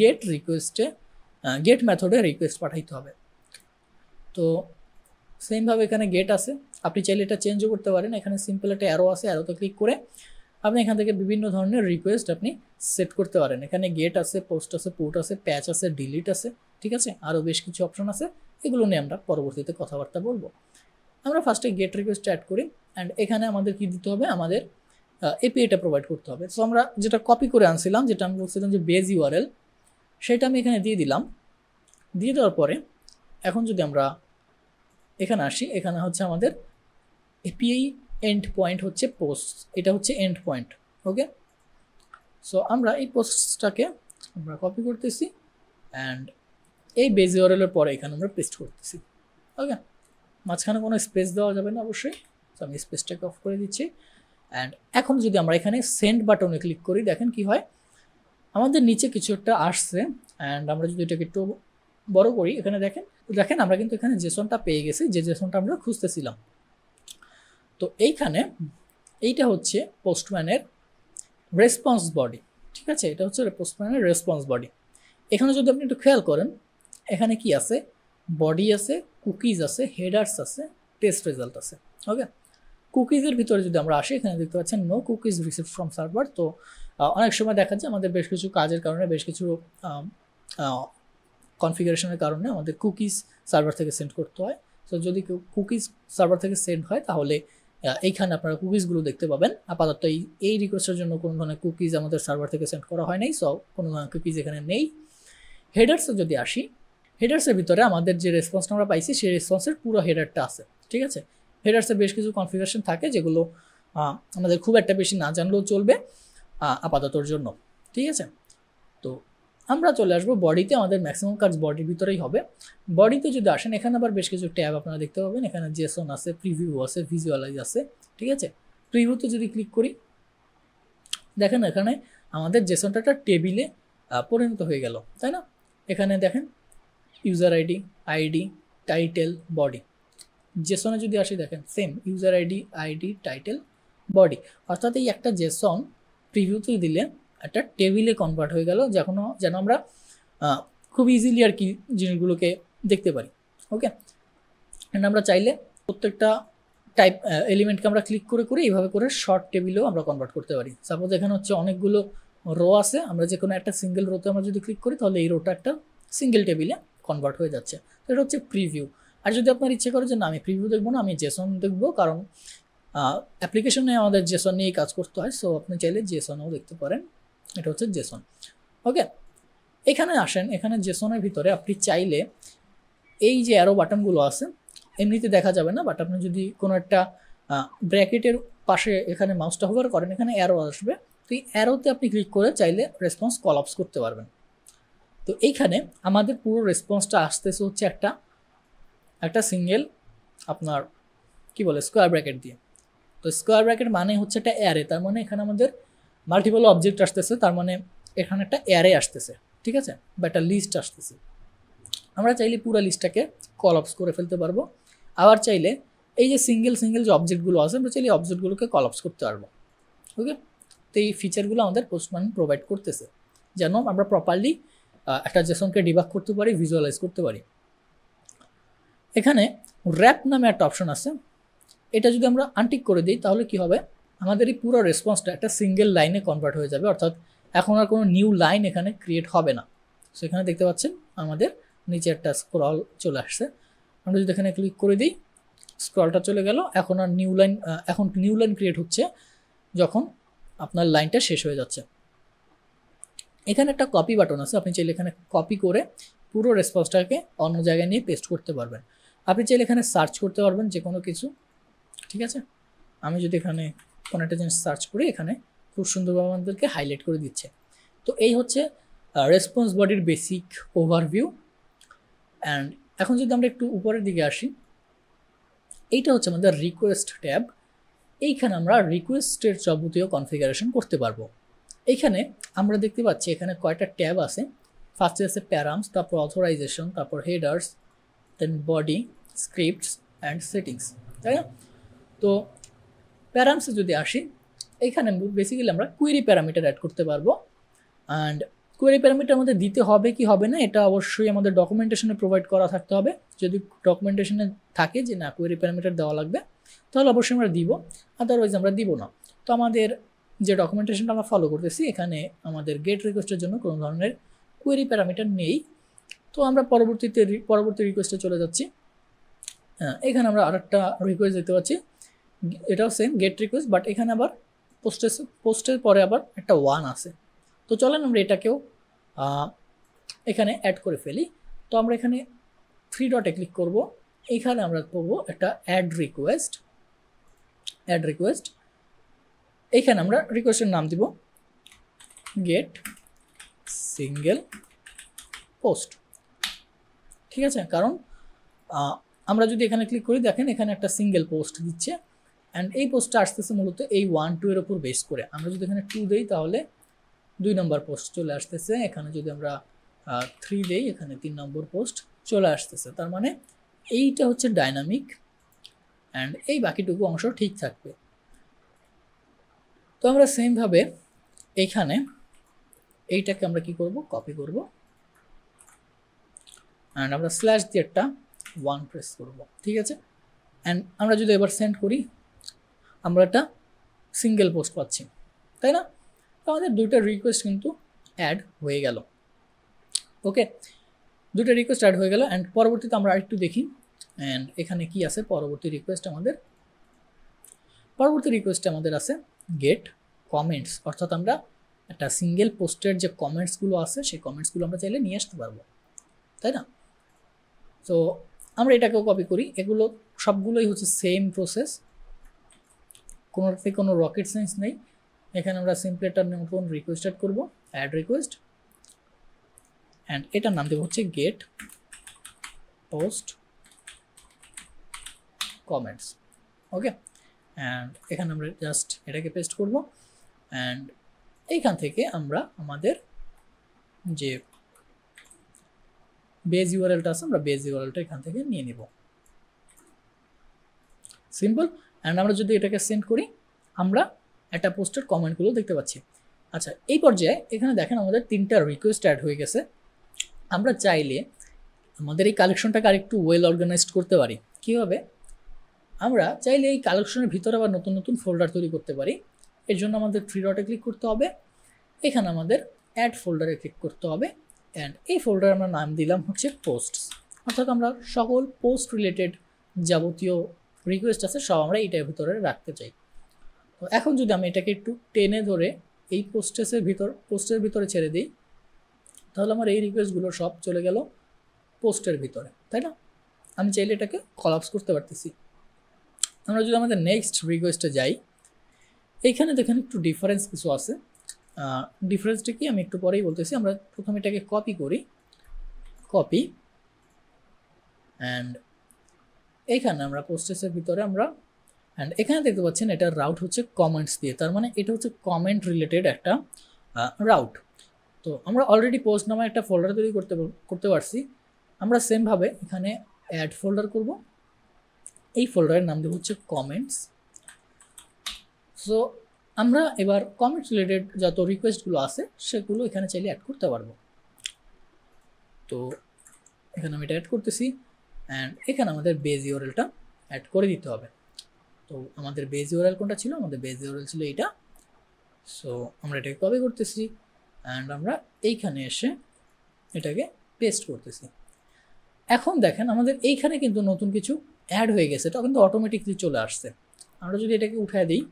গেট রিকোয়েস্টে গেট মেথডে রিকোয়েস্ট পাঠাইতে হবে। তো সেমভাবে এখানে গেট আছে, আপনি চাইলে এটা চেঞ্জও করতে পারেন। এখানে সিম্পল একটা অ্যারো আছে, অ্যারোতে ক্লিক করে আপনি এখান থেকে বিভিন্ন ধরনের রিকোয়েস্ট আপনি সেট করতে পারেন। এখানে গেট আছে, পোস্ট আছে, পুট আছে, প্যাচ আছে, ডিলিট আছে, ঠিক আছে, আরও বেশ কিছু অপশন আছে। এগুলো নিয়ে আমরা পরবর্তীতে কথাবার্তা বলবো। আমরা ফার্স্টে গেট রিকোয়েস্ট অ্যাড করি, অ্যান্ড এখানে আমাদের কি দিতে হবে, আমাদের এপিআইটা প্রোভাইড করতে হবে। সো আমরা যেটা কপি করে আনছিলাম, যেটা আমি বলছিলাম যে বেজ ইউআরএল, সেটা আমি এখানে দিয়ে দিলাম। দিয়ে দেওয়ার পরে এখন যদি আমরা এখানে আসি, এখানে হচ্ছে আমাদের এপিআই এন্ড পয়েন্ট হচ্ছে পোস্ট, এটা হচ্ছে এন্ড পয়েন্ট। ওকে, সো আমরা এই পোস্টটাকে আমরা কপি করতেছি, অ্যান্ড এই বেজ ইউআরএলের পরে এখানে আমরা পেস্ট করতেছি। ওকে, মাঝখানে কোনো স্পেস দেওয়া যাবে না অবশ্যই। তো আমি স্পেসটাকে অফ করে দিচ্ছি, অ্যান্ড এখন যদি আমরা এখানে সেন্ড বাটনে ক্লিক করি, দেখেন কি হয়, আমাদের নিচে কিছু একটা আসছে, অ্যান্ড আমরা যদি এটাকে একটু বড় করি, এখানে দেখেন আমরা কিন্তু এখানে জেসনটা পেয়ে গেছি, যে জেসনটা আমরা খুঁজতেছিলাম। তো এইটা হচ্ছে পোস্টম্যানের রেসপন্স বডি, ঠিক আছে, এটা হচ্ছে পোস্টম্যানের রেসপন্স বডি। এখানে যদি আপনি একটু খেয়াল করেন, এখানে কি আছে, বডি আছে, কুকিজ আছে, হেডার্স আছে, টেস্ট রেজাল্ট আছে। ওকে, কুকিজের ভিতরে যদি আমরা আসি, এখানে দেখতে পাচ্ছেন no cookies received from server. তো অনেক সময় দেখা যায় আমাদের বেশ কিছু কাজের কারণে, বেশ কিছু কনফিগারেশনের কারণে আমাদের কুকিজ সার্ভার থেকে সেন্ড করতে হয়। তো যদি কুকিজ সার্ভার থেকে সেন্ড হয়, তাহলে এইখানে আপনারা কুকিজগুলো দেখতে পাবেন। আপাতত এই রিকোয়েস্টের জন্য কোনো ধরনের কুকিজ আমাদের সার্ভার থেকে সেন্ড করা হয় নাই, সো কোনো ধরনের কুকিজ এখানে নেই। হেডার্সে যদি আসি, হেডার্সের ভিতরে আমাদের যে রেসপন্সটা আমরা পাইছি, সেই রেসপন্সের পুরো হেডারটা আছে, ঠিক আছে। হেডার্সে বেশ কিছু কনফিগারেশন থাকে, যেগুলো আমাদের খুব একটা বেশি না জানলেও চলবে আপাততর জন্য, ঠিক আছে। তো আমরা চলে আসবো বডিতে, আমাদের ম্যাক্সিমাম কাজ বডির ভিতরেই হবে। বডিতে যদি আসেন, এখানে আবার বেশ কিছু ট্যাব আপনারা দেখতে পাবেন। এখানে জেসন আছে, প্রিভিউ আছে, ভিজুয়ালাইজ আছে, ঠিক আছে। প্রিভিউতে যদি ক্লিক করি, দেখেন এখানে আমাদের জেসনটা একটা টেবিলে পরিণত হয়ে গেল, তাই না। এখানে দেখেন ইউজার আইডি, টাইটেল, বডি। জেসনে যদি আসি, দেখেন same user ID, title, body. অর্থাৎ এই একটা জেসন প্রিভিউতে দিলে একটা টেবিলে কনভার্ট হয়ে গেল, যেন আমরা খুব ইজিলি আর কি জিনিসগুলোকে দেখতে পারি। ওকে, আমরা চাইলে প্রত্যেকটা টাইপ এলিমেন্টকে আমরা ক্লিক করে এইভাবে করে শর্ট টেবিলেও আমরা কনভার্ট করতে পারি। সাপোজ এখানে হচ্ছে অনেকগুলো রো আছে, আমরা যে কোনো একটা সিঙ্গেল রোতে আমরা যদি ক্লিক করি, তাহলে এই রোটা একটা সিঙ্গেল টেবিলে কনভার্ট হয়ে যাচ্ছে। তো এটা হচ্ছে প্রিভিউ। আর যদি আপনার ইচ্ছে করে যে না, আমি প্রিভিউ দেখবো না, আমি জেসন দেখবো, কারণ অ্যাপ্লিকেশনে আমাদের জেসন নিয়েই কাজ করতে হয়, সো আপনি চাইলে জেসনও দেখতে পারেন। এটা হচ্ছে জেসন। ওকে, এখানে আসেন, এখানে জেসনের ভিতরে আপনি চাইলে এই যে অ্যারো বাটনগুলো আছে, এমনিতে দেখা যাবে না, বাট আপনি যদি কোনো একটা ব্র্যাকেটের পাশে এখানে মাউসটা হোভার করেন, এখানে অ্যারো আসবে। তো এই অ্যারোতে আপনি ক্লিক করে চাইলে রেসপন্স কলাপস করতে পারবেন। তো এইখানে আমাদের পুরো রেসপন্সটা আসতেছে হচ্ছে একটা সিঙ্গেল আপনার কি বলে স্কোয়ার ব্র্যাকেট দিয়ে। তো স্কোয়ার ব্র্যাকেট মানে হচ্ছে একটা অ্যারে, তার মানে এখানে আমাদের মাল্টিপল অবজেক্ট আসতেছে, তার মানে এখানে একটা অ্যারে আসতেছে, ঠিক আছে, বা একটা লিস্ট আসতেছে। আমরা চাইলে পুরো লিস্টটাকে কলাপস করে ফেলতে পারবো। আবার চাইলে এই যে সিঙ্গেল যে অবজেক্টগুলো আছে, আমরা চাইলে অবজেক্টগুলোকে কলাপস করতে পারবো। ওকে, তো এই ফিচারগুলো আমাদের পোস্টম্যান প্রোভাইড করতেছে, যেন আমরা প্রপারলি একটা জেসনকে ডিবাগ করতে পারি, ভিজুয়ালাইজ করতে পারি। এখানে র্যাপ নামে একটা অপশন আছে, এটা যদি আমরা আনটিক করে দিই, তাহলে কি হবে, আমাদের এই পুরো রেসপন্সটা একটা সিঙ্গেল লাইনে কনভার্ট হয়ে যাবে, অর্থাৎ এখন আর কোনো নিউ লাইন এখানে ক্রিয়েট হবে না। সো এখানে দেখতে পাচ্ছেন আমাদের নিচে একটা স্ক্রল চলে আসছে। আমরা যদি এখানে ক্লিক করে দিই, স্ক্রলটা চলে গেল। এখন নিউ লাইন ক্রিয়েট হচ্ছে যখন আপনার লাইনটা শেষ হয়ে যাচ্ছে। এখানে একটা কপি বাটন আছে, আপনি চাইলে এখানে কপি করে পুরো রেসপন্সটাকে অন্য জায়গায় নিয়ে পেস্ট করতে পারবেন। আপনি চাইলে এখানে সার্চ করতে পারবেন যে কোনো কিছু, ঠিক আছে। আমি যদি এখানে কোনো একটা জিনিস সার্চ করি, এখানে খুব সুন্দরভাবে আমাদেরকে হাইলাইট করে দিচ্ছে। তো এই হচ্ছে রেসপন্স বডির বেসিক ওভারভিউ। অ্যান্ড এখন যদি আমরা একটু উপরের দিকে আসি, এইটা হচ্ছে আমাদের রিকোয়েস্ট ট্যাব। এইখানে আমরা রিকোয়েস্টের যাবতীয় কনফিগারেশন করতে পারবো। এইখানে আমরা দেখতে পাচ্ছি এখানে কয়টা ট্যাব আছে। ফার্স্টে আছে প্যারামস, তারপর অথরাইজেশন, তারপর headers, then body, scripts and settings, তাই না। তো প্যারামসে যদি আসি, এইখানে বেসিক্যালি আমরা কুয়েরি প্যারামিটার অ্যাড করতে পারবো। অ্যান্ড কোয়েরি প্যারামিটার আমাদের দিতে হবে কি হবে না, এটা অবশ্যই আমাদের ডকুমেন্টেশনে প্রোভাইড করা থাকতে হবে। যদি ডকুমেন্টেশনে থাকে যে না কোয়েরি প্যারামিটার দেওয়া লাগবে, তাহলে অবশ্যই আমরা দিব, আদারওয়াইজ আমরা দিব না। তো আমাদের যে ডকুমেন্টেশনটা আমরা ফলো করতেছি, এখানে আমাদের গেট রিকোয়েস্টের জন্য কোনো ধরনের কোয়েরি প্যারামিটার নেই। তো আমরা পরবর্তী রিকোয়েস্টে চলে যাচ্ছি। এখানে আমরা আরেকটা রিকোয়েস্ট দিতে পারছি, এটাও সেম গেট রিকোয়েস্ট, বাট এখানে আবার পোস্টের পরে আবার একটা 1 আছে। তো চলেন আমরা এটাকেও এখানে অ্যাড করে ফেলি। তো আমরা এখানে 3 ডটে ক্লিক করব, এখানে আমরা করব একটা অ্যাড রিকোয়েস্ট। এইখানে আমরা রিকোয়েস্টের নাম দিব গেট সিঙ্গেল পোস্ট, ঠিক আছে। কারণ আমরা যদি এখানে ক্লিক করি, দেখেন এখানে একটা সিঙ্গেল পোস্ট দিচ্ছে, অ্যান্ড এই পোস্টটা আসতেছে মূলত এই 1-2 এর উপর বেস করে। আমরা যদি এখানে 2 দিই, তাহলে 2 নম্বর পোস্ট চলে আসতেছে। এখানে যদি আমরা 3 দেই, এখানে 3 নম্বর পোস্ট চলে আসতেছে। তার মানে এইটা হচ্ছে ডাইনামিক অ্যান্ড এই বাকিটুকু অংশ ঠিক থাকবে। তো আমরা সেমভাবে এইখানে এইটাকে আমরা কি করব, কপি করব অ্যান্ড আমরা স্ল্যাশ দিয়ে একটা 1 প্রেস করব, ঠিক আছে। অ্যান্ড আমরা যদি এবার সেন্ড করি আমরা একটা সিঙ্গেল পোস্ট পাচ্ছি, তাই না? তো আমাদের দুইটা রিকোয়েস্ট কিন্তু অ্যাড হয়ে গেল। ওকে, দুটো রিকোয়েস্ট অ্যাড হয়ে গেল। অ্যান্ড পরবর্তীতে আমরা আরেকটু দেখি অ্যান্ড এখানে কি আছে পরবর্তী রিকোয়েস্ট আমাদের আছে গেট কমেন্টস, অর্থাৎ আমরা একটা সিঙ্গেল পোস্টের যে কমেন্টসগুলো আছে সেই কমেন্টসগুলো আমরা চাইলে নিয়ে আসতে পারবো, তাই না? তো আমরা এটাকেও কপি করি, এগুলো সবগুলোই হচ্ছে সেম প্রসেস, কোনোটাতে কোনো রকেট সায়েন্স নেই। এখানে আমরা সিম্পলি একটা নতুন রিকোয়েস্ট অ্যাড করবো, অ্যাড রিকোয়েস্ট, অ্যান্ড এটার নাম দেবো হচ্ছে get post comments. Okay, and এখানে আমরা জাস্ট এটাকে পেস্ট করব অ্যান্ড এইখান থেকে আমরা আমাদের যে বেজ ইউআরএলটা আছে আমরা বেজ ইউআরএলটা এখান থেকে নিয়ে নিব, সিম্পল। অ্যান্ড আমরা যদি এটাকে সেন্ড করি আমরা একটা পোস্টের কমেন্টগুলো দেখতে পাচ্ছি। আচ্ছা, এই পর্যায়ে এখানে দেখেন আমাদের 3টা রিকোয়েস্ট অ্যাড হয়ে গেছে। আমরা চাইলে আমাদের এই কালেকশনটাকে আরেকটু ওয়েল অর্গানাইজড করতে পারি। কীভাবে? আমরা চাইলে এই কালেকশনের ভিতরে আবার নতুন নতুন ফোল্ডার তৈরি করতে পারি। এর জন্য আমাদের 3 ডটে ক্লিক করতে হবে, এখানে আমাদের অ্যাড ফোল্ডারে ক্লিক করতে হবে অ্যান্ড এই ফোল্ডারে আমরা নাম দিলাম হচ্ছে পোস্টস, অর্থাৎ আমরা সকল পোস্ট রিলেটেড যাবতীয় রিকোয়েস্ট আছে সব আমরা এইটার ভিতরে রাখতে চাই। তো এখন যদি আমি এটাকে একটু টেনে ধরে এই পোস্টের ভিতরে ছেড়ে দিই তাহলে আমার এই রিকোয়েস্টগুলো সব চলে গেল পোস্টের ভিতরে, তাই না? আমি চাইলে এটাকে কলাপস করতে পারতেছি। আমরা যদি আমাদের নেক্সট রিকোয়েস্টে যাই, এইখানে দেখেন একটু ডিফারেন্স কিছু আছে। ডিফারেন্সটা কি আমি একটু পরেই বলতেছি। আমরা প্রথমে এটাকে কপি করি, কপি, অ্যান্ড এইখানে আমরা পোস্টেসের ভিতরে অ্যান্ড এখানে দেখতে পাচ্ছেন এটার রাউট হচ্ছে কমেন্টস দিয়ে, তার মানে এটা হচ্ছে কমেন্ট রিলেটেড একটা রাউট। তো আমরা অলরেডি পোস্ট নামে একটা ফোল্ডার তৈরি করতে পারছি। আমরা সেমভাবে এখানে অ্যাড ফোল্ডার করব, এই ফোল্ডারের নাম দেব হচ্ছে কমেন্টস। সো আমরা এবার কমেন্টস রিলেটেড যত রিকোয়েস্টগুলো আছে সেগুলো এখানে চাইলে অ্যাড করতে পারবো। তো এখানে আমি এটা অ্যাড করতেছি অ্যান্ড এখানে আমাদের বেজ ইউআরএলটা অ্যাড করে দিতে হবে। তো আমাদের বেজ ইউআরএল কোনটা ছিল? আমাদের বেজ ইউআরএল ছিল এইটা। সো আমরা এটাকে কপি করতেছি অ্যান্ড আমরা এইখানে এসে এটাকে পেস্ট করতেছি। এখন দেখেন আমাদের এইখানে কিন্তু নতুন কিছু অ্যাড হয়ে গেছে, এটা কিন্তু অটোমেটিকলি চলে আসছে। আমরা যদি এটাকে উঠায় দিই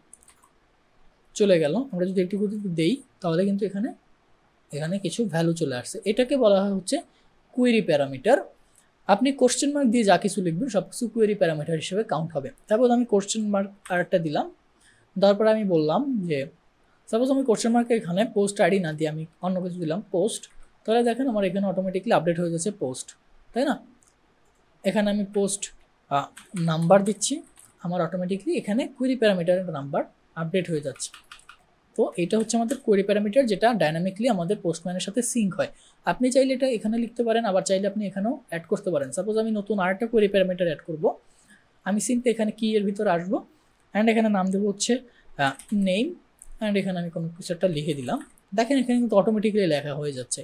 চলে গেল, আমরা যদি একটু দেই তাহলে কিন্তু এখানে কিছু ভ্যালু চলে আসছে। এটাকে বলা হয় হচ্ছে কুয়েরি প্যারামিটার। আপনি কোশ্চেন মার্ক দিয়ে যা কিছু লিখবেন সব কিছু কুয়েরি প্যারামিটার হিসেবে কাউন্ট হবে। তারপর আমি কোশ্চেন মার্ক আরেকটা দিলাম, তারপরে আমি বললাম যে সাপোজ আমি কোশ্চেন মার্কের এখানে পোস্ট আইডি না দিয়ে আমি অন্য কিছু দিলাম পোস্ট, তাহলে দেখেন আমার এখানে অটোমেটিকলি আপডেট হয়ে যাচ্ছে পোস্ট, তাই না? এখানে আমি পোস্ট নাম্বার দিচ্ছি, আমার অটোমেটিকলি এখানে কুয়েরি প্যারামিটারের নাম্বার আপডেট হয়ে যাচ্ছে। তো এটা হচ্ছে আমাদের কোয়েরি প্যারামিটার, যেটা ডাইনামিকলি আমাদের পোস্টম্যানের সাথে সিঙ্ক হয়। আপনি চাইলে এটা এখানে লিখতে পারেন, আবার চাইলে আপনি এখানেও অ্যাড করতে পারেন। সাপোজ আমি নতুন আরেকটা কোয়েরি প্যারামিটার অ্যাড করব, আমি সিম্পলি এখানে কি এর ভিতরে আসবো অ্যান্ড এখানে নাম দেবো হচ্ছে নেম অ্যান্ড এখানে আমি কোনো কিছু একটা লিখে দিলাম। দেখেন এখানে কিন্তু অটোমেটিক্যালি লেখা হয়ে যাচ্ছে,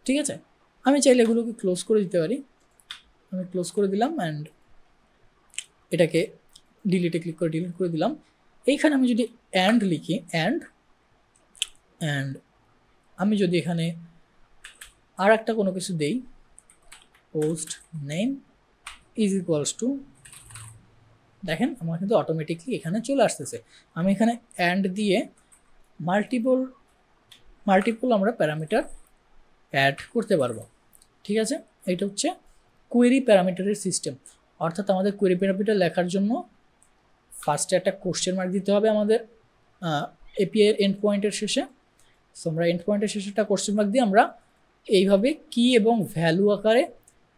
ঠিক আছে? আমি চাইলে এগুলোকে ক্লোজ করে দিতে পারি, আমি ক্লোজ করে দিলাম অ্যান্ড এটাকে ডিলিটে ক্লিক করে ডিলিট করে দিলাম। এইখানে আমি যদি অ্যান্ড লিখি অ্যান্ড আমি যদি এখানে আর একটা কোনো কিছু দেই, post name is equals two, দেখেন আমার কিন্তু অটোমেটিকলি এখানে চলে আসতেছে। আমি এখানে অ্যান্ড দিয়ে মাল্টিপল আমরা প্যারামিটার অ্যাড করতে পারবো, ঠিক আছে? এটা হচ্ছে কোয়েরি প্যারামিটারের সিস্টেম। অর্থাৎ আমাদের কোয়েরি প্যারামিটার লেখার জন্য ফার্স্টে একটা কোশ্চেন মার্ক দিতে হবে আমাদের এপিআই এর এন্ড পয়েন্টের শেষে। সো আমরা এন্ড পয়েন্টের শেষে একটা কোশ্চেন মার্ক দিয়ে আমরা এইভাবে কি এবং ভ্যালু আকারে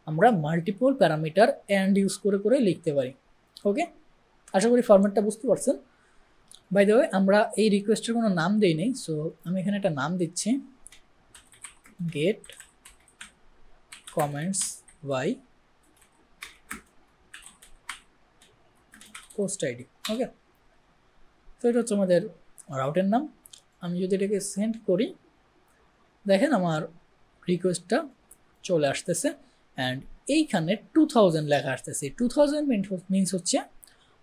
আমরা মাল্টিপল প্যারামিটার অ্যান্ড ইউজ করে করে লিখতে পারি। ওকে, আশা করি ফরম্যাটটা বুঝতে পারছেন। বাই দ্য ওয়ে আমরা এই রিকোয়েস্টের কোনো নাম দেই নেই, সো আমি এখানে একটা নাম দিচ্ছি get comments by post ID. Okay, তো এটা হচ্ছে আমাদের রাউটের নাম। আমি যদি এটাকে সেন্ড করি, দেখেন আমার রিকোয়েস্টটা চলে আসতেছে অ্যান্ড এইখানে 2000 লেখা আসতেছে। 2000 মিনস হচ্ছে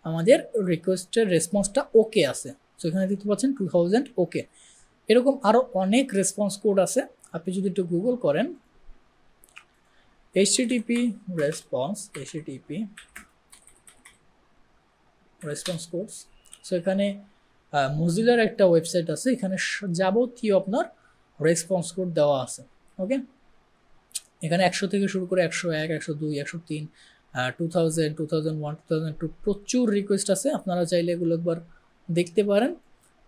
আমাদের রিকোয়েস্টের রেসপন্সটা ওকে আছে। সো এখানে দেখতে পাচ্ছেন 2000 ওকে। এরকম আরও অনেক রেসপন্স কোড আছে, আপনি যদি একটু গুগল করেন HTTP রেসপন্স কোডস। সো এখানে মজিলার একটা ওয়েবসাইট আছে, এখানে যাবতীয় আপনার রেসপন্স কোড দেওয়া আছে। ওকে, এখানে 100 থেকে শুরু করে 101, 102, 103, 2000, 2001, 2002 প্রচুর রিকোয়েস্ট আছে। আপনারা চাইলে এগুলো একবার দেখতে পারেন,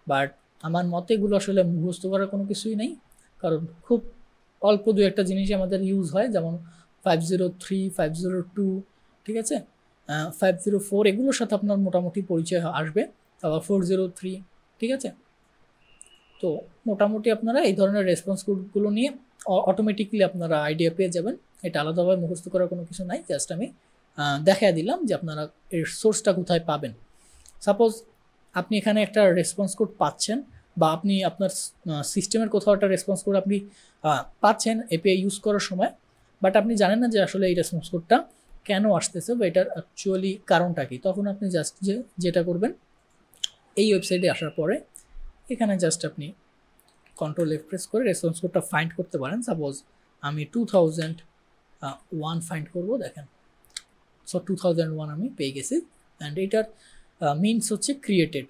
বাট আমার মতে এগুলো আসলে মুখস্থ করার কোনো কিছুই নেই, কারণ খুব অল্প দু একটা জিনিসই আমাদের ইউজ হয়, যেমন 503, 502, ঠিক আছে, 504 এগুলোর সাথে আপনার মোটামুটি পরিচয় আসবে, আবার 403, ঠিক আছে। তো মোটামুটি আপনারা এই ধরনের রেসপন্স কোডগুলো নিয়ে অটোমেটিকলি আপনারা আইডিয়া পেয়ে যাবেন। এটা আলাদাভাবে মুখস্থ করার কোনো কিছু নাই, জাস্ট আমি দেখা দিলাম যে আপনারা এর সোর্সটা কোথায় পাবেন। সাপোজ আপনি এখানে একটা রেসপন্স কোড পাচ্ছেন, বা আপনি আপনার সিস্টেমের কোথাও একটা রেসপন্স কোড আপনি পাচ্ছেন এপিআই ইউজ করার সময়, বাট আপনি জানেন না যে আসলে এই রেসপন্স কোডটা কেন আসতেছে বা এটার অ্যাকচুয়ালি কারণটা কি। তখন আপনি জাস্ট যেটা করবেন, এই ওয়েবসাইটে আসার পরে এখানে জাস্ট আপনি কন্ট্রোল এফ প্রেস করে রেসপন্স কোডটা ফাইন্ড করতে পারেন। সাপোজ আমি 2001 ফাইন্ড করব, দেখেন। সো 2001 আমি পেয়ে গেছি অ্যান্ড এটার মিনস হচ্ছে created.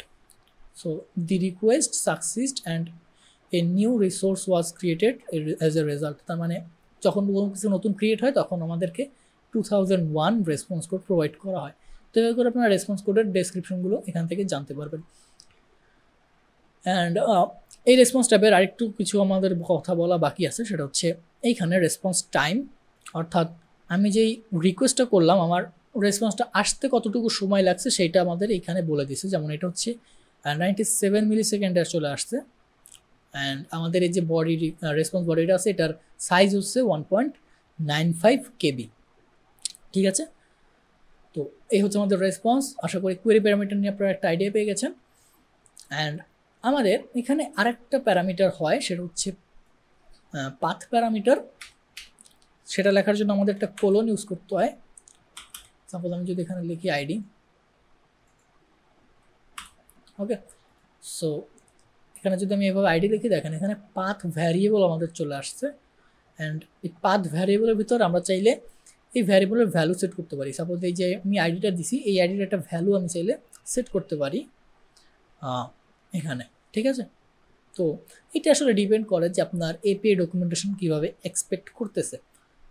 So the request succeeded and a new resource was created as a result. তার মানে যখন কোনো কিছু নতুন ক্রিয়েট হয় তখন আমাদেরকে 2001 রেসপন্স কোড প্রোভাইড করা হয়। তো এভাবে করে আপনারা রেসপন্স কোডের ডেসক্রিপশনগুলো এখান থেকে জানতে পারবেন। অ্যান্ড এই রেসপন্স ট্যাবের আরেকটু কিছু আমাদের কথা বলা বাকি আছে, সেটা হচ্ছে এইখানে রেসপন্স টাইম, অর্থাৎ আমি যেই রিকোয়েস্টটা করলাম আমার রেসপন্সটা আসতে কতটুকু সময় লাগছে সেইটা আমাদের এইখানে বলে দিছে। যেমন এটা হচ্ছে 97 মিলি সেকেন্ডে চলে আসছে অ্যান্ড আমাদের এই যে বডি রেসপন্স বডিটা আছে এটার সাইজ হচ্ছে 1.95 KB, ঠিক আছে। তো এই হচ্ছে আমাদের রেসপন্স। আশা করি কোয়েরি প্যারামিটার নিয়ে আপনারা একটা আইডিয়া পেয়ে গেছেন। অ্যান্ড আমাদের এখানে আরেকটা প্যারামিটার হয়, সেটা হচ্ছে পাথ প্যারামিটার। সেটা লেখার জন্য আমাদের একটা কোলন ইউজ করতে হয়। সাপোজ আমি যদি এখানে লিখি আইডি, ওকে। সো এখানে যদি আমি এভাবে আইডি লিখি, দেখেন এখানে পাথ ভ্যারিয়েবল আমাদের চলে আসছে অ্যান্ড এই পাথ ভ্যারিয়েবলের ভিতর আমরা চাইলে এই ভ্যারিয়েবলের ভ্যালু সেট করতে পারি। সাপোজ এই যে আমি আইডিটা দিছি, এই আইডির একটা ভ্যালু আমি চাইলে সেট করতে পারি এখানে, ঠিক আছে। তো এটা আসলে ডিপেন্ড করে যে আপনার এপিআই ডকুমেন্টেশন কীভাবে এক্সপেক্ট করতেছে।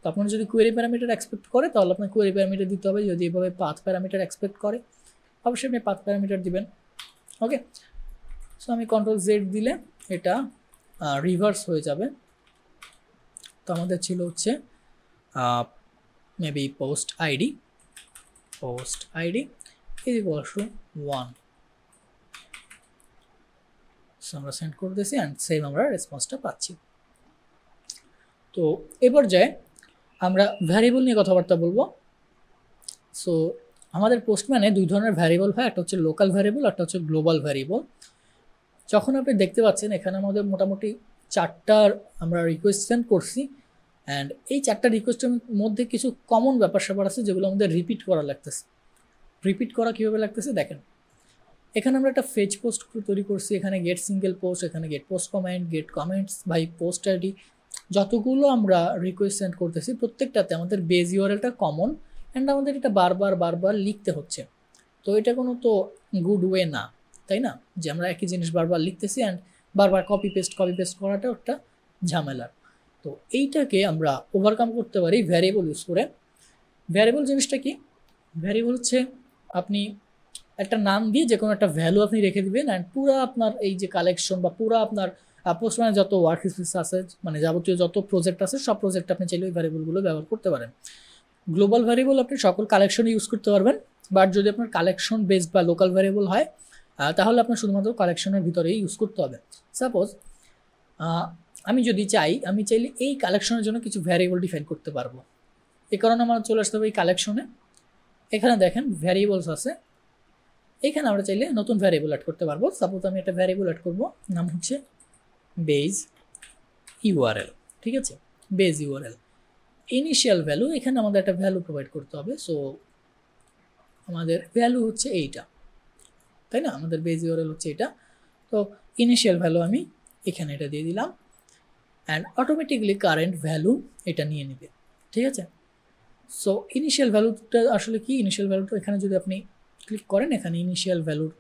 তো আপনার যদি কোয়েরি প্যারামিটার এক্সপেক্ট করে তাহলে আপনার কোয়েরি প্যারামিটার দিতে হবে, যদি এভাবে পাথ প্যারামিটার এক্সপেক্ট করে অবশ্যই আপনি পাথ প্যারামিটার দিবেন। ওকে, সো আমি কন্ট্রোল জেড দিলে এটা রিভার্স হয়ে যাবে। তো আমাদের ছিল হচ্ছে maybe post ID is equal to 1। So আমরা সেন্ড করে দিয়েছি অ্যান্ড সেম আমরা রেসপন্সটা পাচ্ছি। তো এবার যায় আমরা ভ্যারিয়েবল নিয়ে কথাবার্তা বলবো। সো আমাদের পোস্টম্যানে দুই ধরনের ভ্যারিয়েবল হয়, একটা হচ্ছে লোকাল ভ্যারিয়েবল, একটা হচ্ছে গ্লোবাল ভ্যারিয়েবল। যখন আপনি দেখতে পাচ্ছেন এখানে আমাদের মোটামুটি 4টার আমরা রিকোয়েস্ট সেন্ড করছি অ্যান্ড এই 4টা রিকোয়েস্টের মধ্যে কিছু কমন ব্যাপার স্যাপার আছে যেগুলো আমাদের রিপিট করা লাগতেছে। রিপিট করা কীভাবে লাগতেছে দেখেন, এখানে আমরা একটা ফেজ পোস্ট তৈরি করছি, এখানে গেট সিঙ্গেল পোস্ট, এখানে get post comment, get comments by post ID. যতগুলো আমরা রিকোয়েস্ট সেন্ড করতেছি প্রত্যেকটাতে আমাদের বেজ ইউআরএলটা কমন অ্যান্ড আমাদের এটা বারবার লিখতে হচ্ছে। তো এটা কোনো তো গুড ওয়ে না, তাই না, যে আমরা একই জিনিস বারবার লিখতেছি অ্যান্ড বারবার কপি পেস্ট করাটাও একটা ঝামেলার। তো এইটাকে আমরা ওভারকাম করতে পারি ভ্যারিয়েবল ইউজ করে। ভ্যারিয়েবল জিনিসটা কি, ভ্যারিয়েবল হচ্ছে আপনি একটা নাম দিয়ে যে কোনো একটা ভ্যালু আপনি রেখে দিবেন অ্যান্ড পুরো আপনার এই যে কালেকশন বা পুরো আপনার পোস্টম্যানে যত ওয়ার্ক স্পেস আছে, মানে যাবতীয় যত প্রজেক্ট আছে সব প্রজেক্ট আপনি চাইলে ওই ভ্যারিয়েবলগুলো ব্যবহার করতে পারেন। গ্লোবাল ভ্যারিয়েবল আপনি সকল কালেকশনে ইউজ করতে পারবেন, বাট যদি আপনার কালেকশন বেসড বা লোকাল ভ্যারিয়েবল হয় তাহলে আপনার শুধুমাত্র কালেকশনের ভিতরেই ইউজ করতে হবে। সাপোজ আমি যদি চাই, আমি চাইলে এই কালেকশনের জন্য কিছু ভ্যারিয়েবল ডিফাইন করতে পারবো। এই কারণে আমরা চলে আসতে হবে এই কালেকশনে। এখানে দেখেন ভ্যারিয়েবলস আছে, এখানে আমরা চাইলে নতুন ভ্যারিয়েবল অ্যাড করতে পারবো। সাপোজ আমি একটা ভ্যারিয়েবল অ্যাড করব, নাম হচ্ছে বেজ ইউআরএল, ঠিক আছে, বেজ ইউআরএল। ইনিশিয়াল ভ্যালু, এখানে আমাদের একটা ভ্যালু প্রোভাইড করতে হবে। সো আমাদের ভ্যালু হচ্ছে এইটা, তাই না, আমাদের বেজ ইউআরএল হচ্ছে এটা। তো ইনিশিয়াল ভ্যালু আমি এখানে এটা দিয়ে দিলাম, অ্যান্ড অটোমেটিকলি কারেন্ট ভ্যালু এটা নিয়ে নেবে, ঠিক আছে। সো ইনিশিয়াল ভ্যালুটা আসলে কি, ইনিশিয়াল ভ্যালুটা এখানে যদি আপনি ক্লিক করেন, এখানে ইনিশিয়াল ভ্যালুর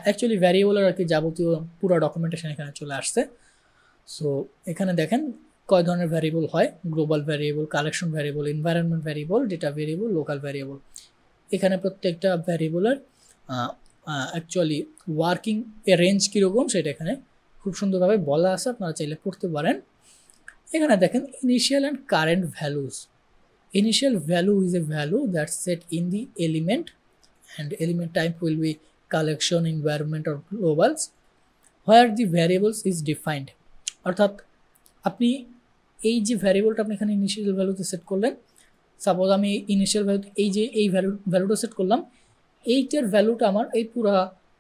অ্যাকচুয়ালি ভ্যারিয়েবলের আর কি যাবতীয় পুরো ডকুমেন্টেশন এখানে চলে আসছে। সো এখানে দেখেন কয় ধরনের ভ্যারিয়েবল হয়, global variable, collection variable, environment variable, data variable, local variable. এখানে প্রত্যেকটা ভ্যারিয়েবলের অ্যাকচুয়ালি ওয়ার্কিং রেঞ্জ কীরকম সেটা এখানে খুব সুন্দরভাবে বলা আছে, আপনারা চাইলে পড়তে পারেন। এখানে দেখেন initial and current values. Initial value is a value that's set in the element, and element type will be collection, environment or globals, where the variables is defined. অর্থাৎ আপনি এই যে ভ্যারিয়েবলটা আপনি এখানে ইনিশিয়াল ভ্যালুতে সেট করলেন, সাপোজ আমি ইনিশিয়াল ভ্যালুতে এই ভ্যালুটা সেট করলাম, এইটার ভ্যালুটা আমার এই পুরা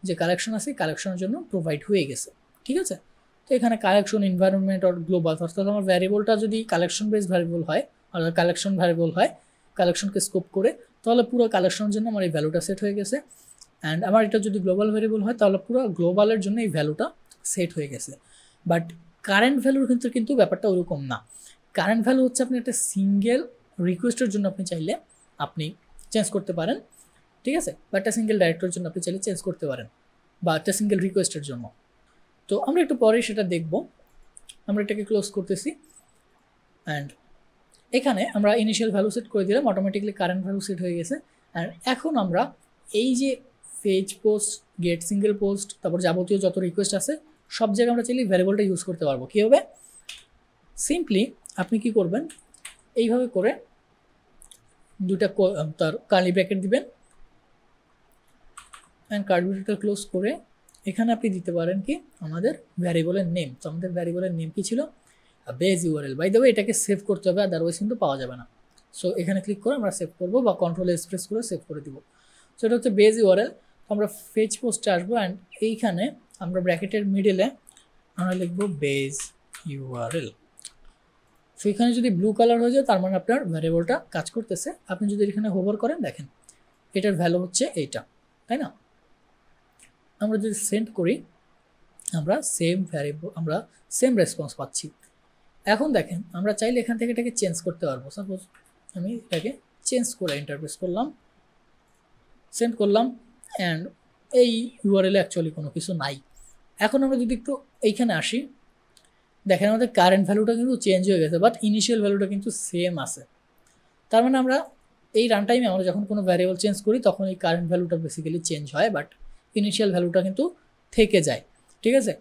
যে কালেকশন আছে কালেকশনের জন্য প্রোভাইড হয়ে গেছে, ঠিক আছে। তো এখানে কালেকশন, এনভায়রনমেন্ট আর গ্লোবাল, অর্থাৎ আমার ভ্যারিয়েবলটা যদি কালেকশন বেস ভ্যারিয়েবল হয় আর কালেকশন ভ্যারিয়েবল হয়, কালেকশনকে স্কোপ করে, তাহলে পুরো কালেকশনের জন্য আমার এই ভ্যালুটা সেট হয়ে গেছে। অ্যান্ড আমার এটা যদি গ্লোবাল ভ্যারিয়েবল হয় তাহলে পুরো গ্লোবালের জন্য এই ভ্যালুটা সেট হয়ে গেছে। বাট কারেন্ট ভ্যালুর কিন্তু ব্যাপারটা ওরকম না। কারেন্ট ভ্যালু হচ্ছে আপনি একটা সিঙ্গেল রিকোয়েস্টের জন্য আপনি চাইলে আপনি চেঞ্জ করতে পারেন, ঠিক আছে, বা একটা সিঙ্গেল ডাইরেক্টরের জন্য আপনি চাইলে চেঞ্জ করতে পারেন, বা একটা সিঙ্গেল রিকোয়েস্টের জন্য। তো আমরা একটু পরে সেটা দেখব। আমরা এটাকে ক্লোজ করতেছি, অ্যান্ড এখানে আমরা ইনিশিয়াল ভ্যালু সেট করে দিলাম, অটোমেটিকলি কারেন্ট ভ্যালু সেট হয়ে গেছে। অ্যান্ড এখন আমরা এই যে ফেজ পোস্ট, গেট সিঙ্গেল পোস্ট, তারপর যাবতীয় যত রিকোয়েস্ট আছে সব জায়গায় আমরা চাইলে ভ্যারিয়েবলটা ইউজ করতে পারবো। কীভাবে? সিম্পলি আপনি কি করবেন, এইভাবে করে দুটা তার কার্লি ব্র্যাকেট দিবেন, অ্যান্ড কার্লি ব্র্যাকেটটা ক্লোজ করে এখানে আপনি দিতে পারেন কি আমাদের ভ্যারিয়েবলের নেম। তো আমাদের ভ্যারিয়েবলের নেম কি ছিল? Base URL. By the way এটাকে সেভ করতে হবে, আদারওয়াইজ কিন্তু পাওয়া যাবে না। সো এখানে ক্লিক করে আমরা সেভ করবো, বা কন্ট্রোল এস প্রেস করে সেভ করে দিব। সো এটা হচ্ছে বেজ ইউআরএল। আমরা ফেজ পোস্টে আসবো, অ্যান্ড এইখানে আমরা ব্র্যাকেটের মিডিলে আমরা লিখবো বেজ ইউআরএল। সো এখানে যদি ব্লু কালার হয়ে যায় তার মানে আপনার ভ্যারিয়েবলটা কাজ করতেছে। আপনি যদি এখানে হোভার করেন, দেখেন এটার ভ্যালু হচ্ছে এইটা, তাই না। আমরা যদি সেন্ড করি, আমরা সেম ভ্যারিয়েবল, আমরা সেম রেসপন্স পাচ্ছি। এখন দেখেন আমরা চাইলে এখান থেকে এটাকে চেঞ্জ করতে পারবো। সাপোজ আমি এটাকে চেঞ্জ করে ইন্টারপ্রেস করলাম, সেন্ড করলাম, অ্যান্ড এই ইউআরএলে অ্যাকচুয়ালি কোনো কিছু নাই। এখন আমরা যদি একটু এইখানে আসি, দেখেন আমাদের কারেন্ট ভ্যালুটা কিন্তু চেঞ্জ হয়ে গেছে, বাট ইনিশিয়াল ভ্যালুটা কিন্তু সেম আছে। তার মানে আমরা এই রান টাইমে আমরা যখন কোনো ভ্যারিয়েবল চেঞ্জ করি তখন এই কারেন্ট ভ্যালুটা বেসিক্যালি চেঞ্জ হয়, বাট ইনিশিয়াল ভ্যালুটা কিন্তু থেকে যায়, ঠিক আছে।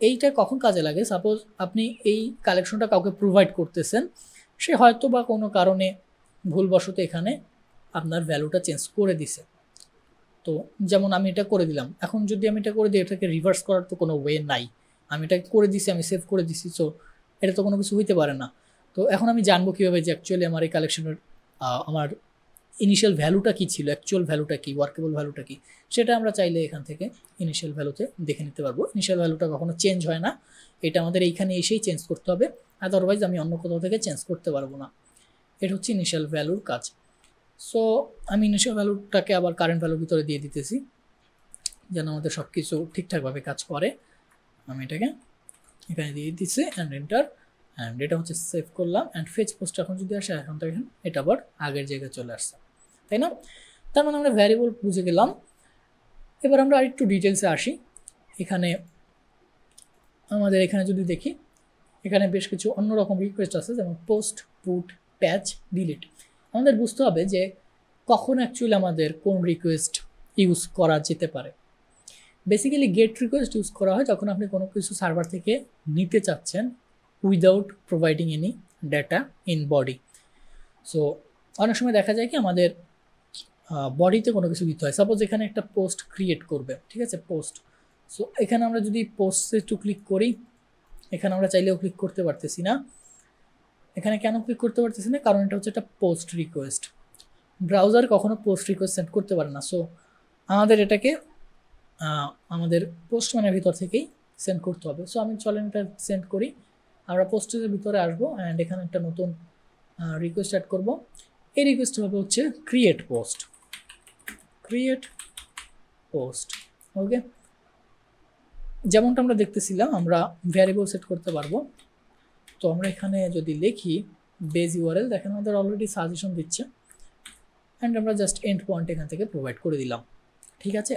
এইটা কখন কাজে লাগে? সাপোজ আপনি এই কালেকশনটা কাউকে প্রোভাইড করতেছেন, সে হয়তো বা কোনো কারণে ভুলবশত এখানে আপনার ভ্যালুটা চেঞ্জ করে দিছে। তো যেমন আমি এটা করে দিলাম, এখন যদি আমি এটা করে দিই, এটাকে রিভার্স করার তো কোনো ওয়ে নাই। আমি এটা করে দিছি, আমি সেভ করে দিছি, সো এটা তো কোনো কিছু হইতে পারে না। তো এখন আমি জানবো কীভাবে যে অ্যাকচুয়ালি আমার এই কালেকশনের আমার ইনিশিয়াল ভ্যালুটা কী ছিল, অ্যাকচুয়াল ভ্যালুটা কী, ওয়ার্কেবল ভ্যালুটা কী, সেটা আমরা চাইলে এখান থেকে ইনিশিয়াল ভ্যালুতে দেখে নিতে পারবো। ইনিশিয়াল ভ্যালুটা কখনো চেঞ্জ হয় না, এটা আমাদের এইখানে এসেই চেঞ্জ করতে হবে, আদারওয়াইজ আমি অন্য কোথাও থেকে চেঞ্জ করতে পারবো না। এটা হচ্ছে ইনিশিয়াল ভ্যালুর কাজ। সো আমি ইনিশিয়াল ভ্যালুটাকে আবার কারেন্ট ভ্যালুর ভিতরে দিয়ে দিতেছি, যেন আমাদের সব কিছু ঠিকঠাকভাবে কাজ করে। আমি এটাকে এখানে দিয়ে দিচ্ছি, অ্যান্ড এন্টার, অ্যান্ড এটা হচ্ছে সেভ করলাম। অ্যান্ড ফেজ পোস্ট এখন যদি আসে, এখন তো এখানে এটা আবার আগের জায়গায় চলে আসছে, তাই না। তার মানে আমরা ভ্যারিয়েবল বুঝে গেলাম। এবার আমরা আরেকটু ডিটেলসে আসি। এখানে আমাদের এখানে যদি দেখি, এখানে বেশ কিছু অন্যরকম রিকোয়েস্ট আছে, যেমন পোস্ট, পুট, প্যাচ, ডিলিট। আমাদের বুঝতে হবে যে কখন অ্যাকচুয়ালি আমাদের কোন রিকোয়েস্ট ইউজ করা যেতে পারে। বেসিক্যালি গেট রিকোয়েস্ট ইউজ করা হয় যখন আপনি কোনো কিছু সার্ভার থেকে নিতে চাচ্ছেন without providing any data in body. So অনেক সময় দেখা যায় কি আমাদের বডিতে কোনো কিছু দিতে হয়। সাপোজ এখানে একটা পোস্ট ক্রিয়েট করবে, ঠিক আছে, পোস্ট। সো এখানে আমরা যদি পোস্টে একটু ক্লিক করি, এখানে আমরা চাইলেও ক্লিক করতে পারতেছি না। এখানে কেন ক্লিক করতে পারতেছি না, কারণ এটা হচ্ছে একটা পোস্ট রিকোয়েস্ট। ব্রাউজার কখনো পোস্ট রিকোয়েস্ট সেন্ড করতে পারে না। সো আমাদের এটাকে আমাদের পোস্টম্যানের ভিতর থেকেই সেন্ড করতে হবে। সো আমি চলেন এটা সেন্ড করি। আমরা পোস্টের ভিতরে আসবো অ্যান্ড এখানে একটা নতুন রিকোয়েস্ট অ্যাড করব। এই রিকোয়েস্ট হবে হচ্ছে ক্রিয়েট পোস্ট, ক্রিয়েট পোস্ট। ওকে, যেমনটা আমরা দেখতেছিলাম আমরা ভ্যারিয়েবল সেট করতে পারবো। তো আমরা এখানে যদি লিখি বেজ ইউআরএল, দেখেন আমাদের অলরেডি সাজেশন দিচ্ছে অ্যান্ড আমরা জাস্ট এন্ড পয়েন্ট এখান থেকে প্রোভাইড করে দিলাম। ঠিক আছে,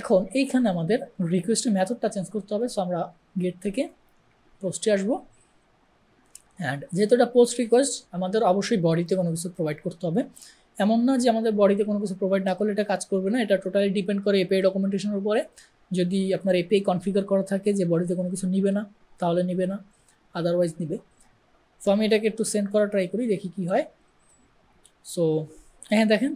এখন এইখানে আমাদের রিকোয়েস্টের মেথডটা চেঞ্জ করতে হবে। সো আমরা গেট থেকে পোস্টে আসবো অ্যান্ড যেহেতু এটা পোস্ট রিকোয়েস্ট আমাদের অবশ্যই বডিতে কোনো কিছু প্রোভাইড করতে হবে। এমন না যে আমাদের বডিতে কোনো কিছু প্রোভাইড না করলে এটা কাজ করবে না, এটা টোটালি ডিপেন্ড করে এপিআই ডকুমেন্টেশনের উপরে। যদি আপনার এপিআই কনফিগার করা থাকে যে বডিতে কোনো কিছু নিবে না তাহলে নিবে না, আদারওয়াইজ নিবে। সো আমি এটাকে একটু সেন্ড করা ট্রাই করি, দেখি কি হয়। সো হ্যাঁ দেখেন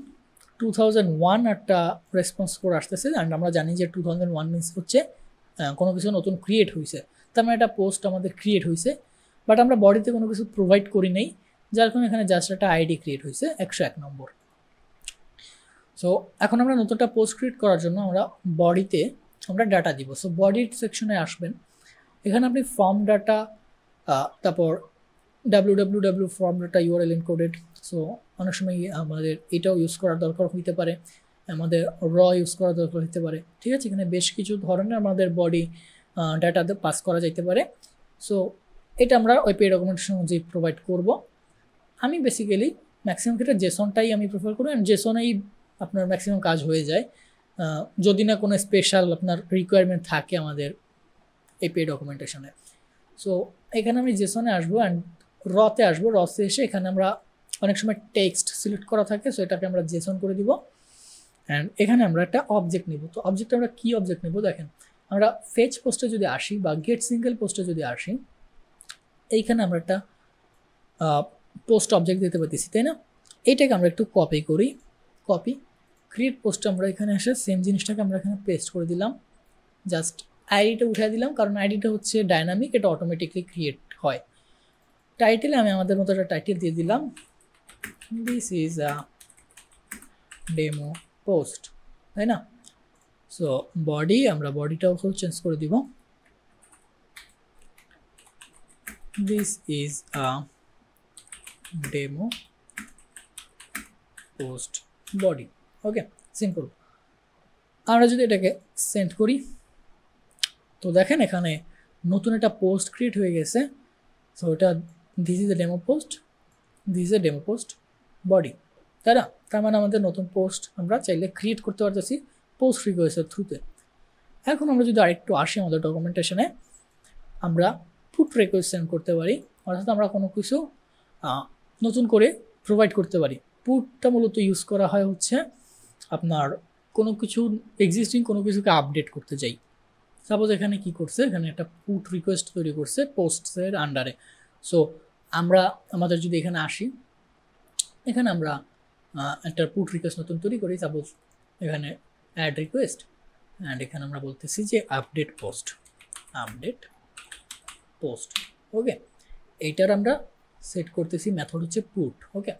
2001 একটা রেসপন্স করে আসতেছে অ্যান্ড আমরা জানি যে 2001 মিনস হচ্ছে কোনো কিছু নতুন ক্রিয়েট হয়েছে। তার মানে একটা পোস্ট আমাদের ক্রিয়েট হয়েছে, বাট আমরা বডিতে কোনো কিছু প্রোভাইড করি নাই, যার কারণে এখানে জাস্ট একটা আইডি ক্রিয়েট হয়েছে 101 নম্বর। সো এখন আমরা নতুনটা পোস্ট ক্রিয়েট করার জন্য আমরা বডিতে আমরা ডাটা দিব। সো বডির সেকশনে আসবেন, এখানে আপনি ফর্ম ডাটা, তারপর www form data URL encoded. So অনেক সময় আমাদের এটাও ইউজ করার দরকার হইতে পারে, আমাদের র ইউজ করার দরকার হতে পারে। ঠিক আছে, এখানে বেশ কিছু ধরনের আমাদের বডি ডাটাতে পাস করা যাইতে পারে। সো এটা আমরা এপিআই ডকুমেন্টেশন অনুযায়ী প্রোভাইড করব। আমি বেসিক্যালি ম্যাক্সিমাম ক্ষেত্রে জেসনটাই আমি প্রেফার করি, অ্যান্ড জেসনেই আপনার ম্যাক্সিমাম কাজ হয়ে যায়, যদি না কোনো স্পেশাল আপনার রিকোয়ারমেন্ট থাকে আমাদের এপিআই ডকুমেন্টেশনে। সো এখানে আমি জেসনে আসবো অ্যান্ড রতে আসবো। রতে এসে এখানে আমরা অনেক সময় টেক্সট সিলেক্ট করা থাকে, সো এটাকে আমরা জেসন করে দিব অ্যান্ড এখানে আমরা একটা অবজেক্ট নিব। তো অবজেক্টে আমরা কী অবজেক্ট নেব দেখেন, আমরা ফেচ পোস্টে যদি আসি বা গেট সিঙ্গেল পোস্টে যদি আসি, এইখানে আমরা একটা পোস্ট অবজেক্ট দিতে পারতেছি, তাই না? এইটাকে আমরা একটু কপি করি, কপি ক্রিয়েট পোস্টে আমরা এখানে এসে সেম জিনিসটাকে আমরা এখানে পেস্ট করে দিলাম, জাস্ট আইডিটা উঠিয়ে দিলাম, কারণ আইডিটা হচ্ছে ডাইনামিক, এটা অটোমেটিকলি ক্রিয়েট হয়। টাইটেলে আমি আমাদের মতো একটা টাইটেল দিয়ে দিলাম, this is a demo post, তাই না? সো বডি, আমরা বডিটাও চেঞ্জ করে দিব, this is a demo post body. Okay, simple. আমরা যদি এটাকে সেন্ড করি তো দেখেন এখানে নতুন একটা পোস্ট ক্রিয়েট হয়ে গেছে। সো এটা this is a demo post, this is a demo post body, তাই না? তার মানে আমাদের নতুন পোস্ট আমরা চাইলে ক্রিয়েট করতে পারতেছি পোস্ট রিকোয়েস্টের থ্রুতে। এখন আমরা যদি আরেকটু আসি আমাদের ডকুমেন্টেশনে, আমরা পুট রিকোয়েস্ট সেন্ড করতে পারি, অর্থাৎ আমরা কোনো কিছু নতুন করে প্রোভাইড করতে পারি। পুটটা মূলত ইউজ করা হয় হচ্ছে আপনার কোনো কিছু এক্সিস্টিং কোনো কিছুকে আপডেট করতে চাই। সাপোজ এখানে কি করছে, এখানে একটা পুট রিকোয়েস্ট তৈরি করছে পোস্টের আন্ডারে। সো আমরা আমাদের যদি এখানে আসি, এখানে আমরা একটা পুট রিকোয়েস্ট নতুন তৈরি করি, সাপোজ এখানে অ্যাড রিকোয়েস্ট অ্যান্ড এখানে আমরা বলতেছি যে আপডেট পোস্ট, আপডেট পোস্ট। ওকে, এইটার আমরা সেট করতেছি মেথড হচ্ছে পুট। ওকে,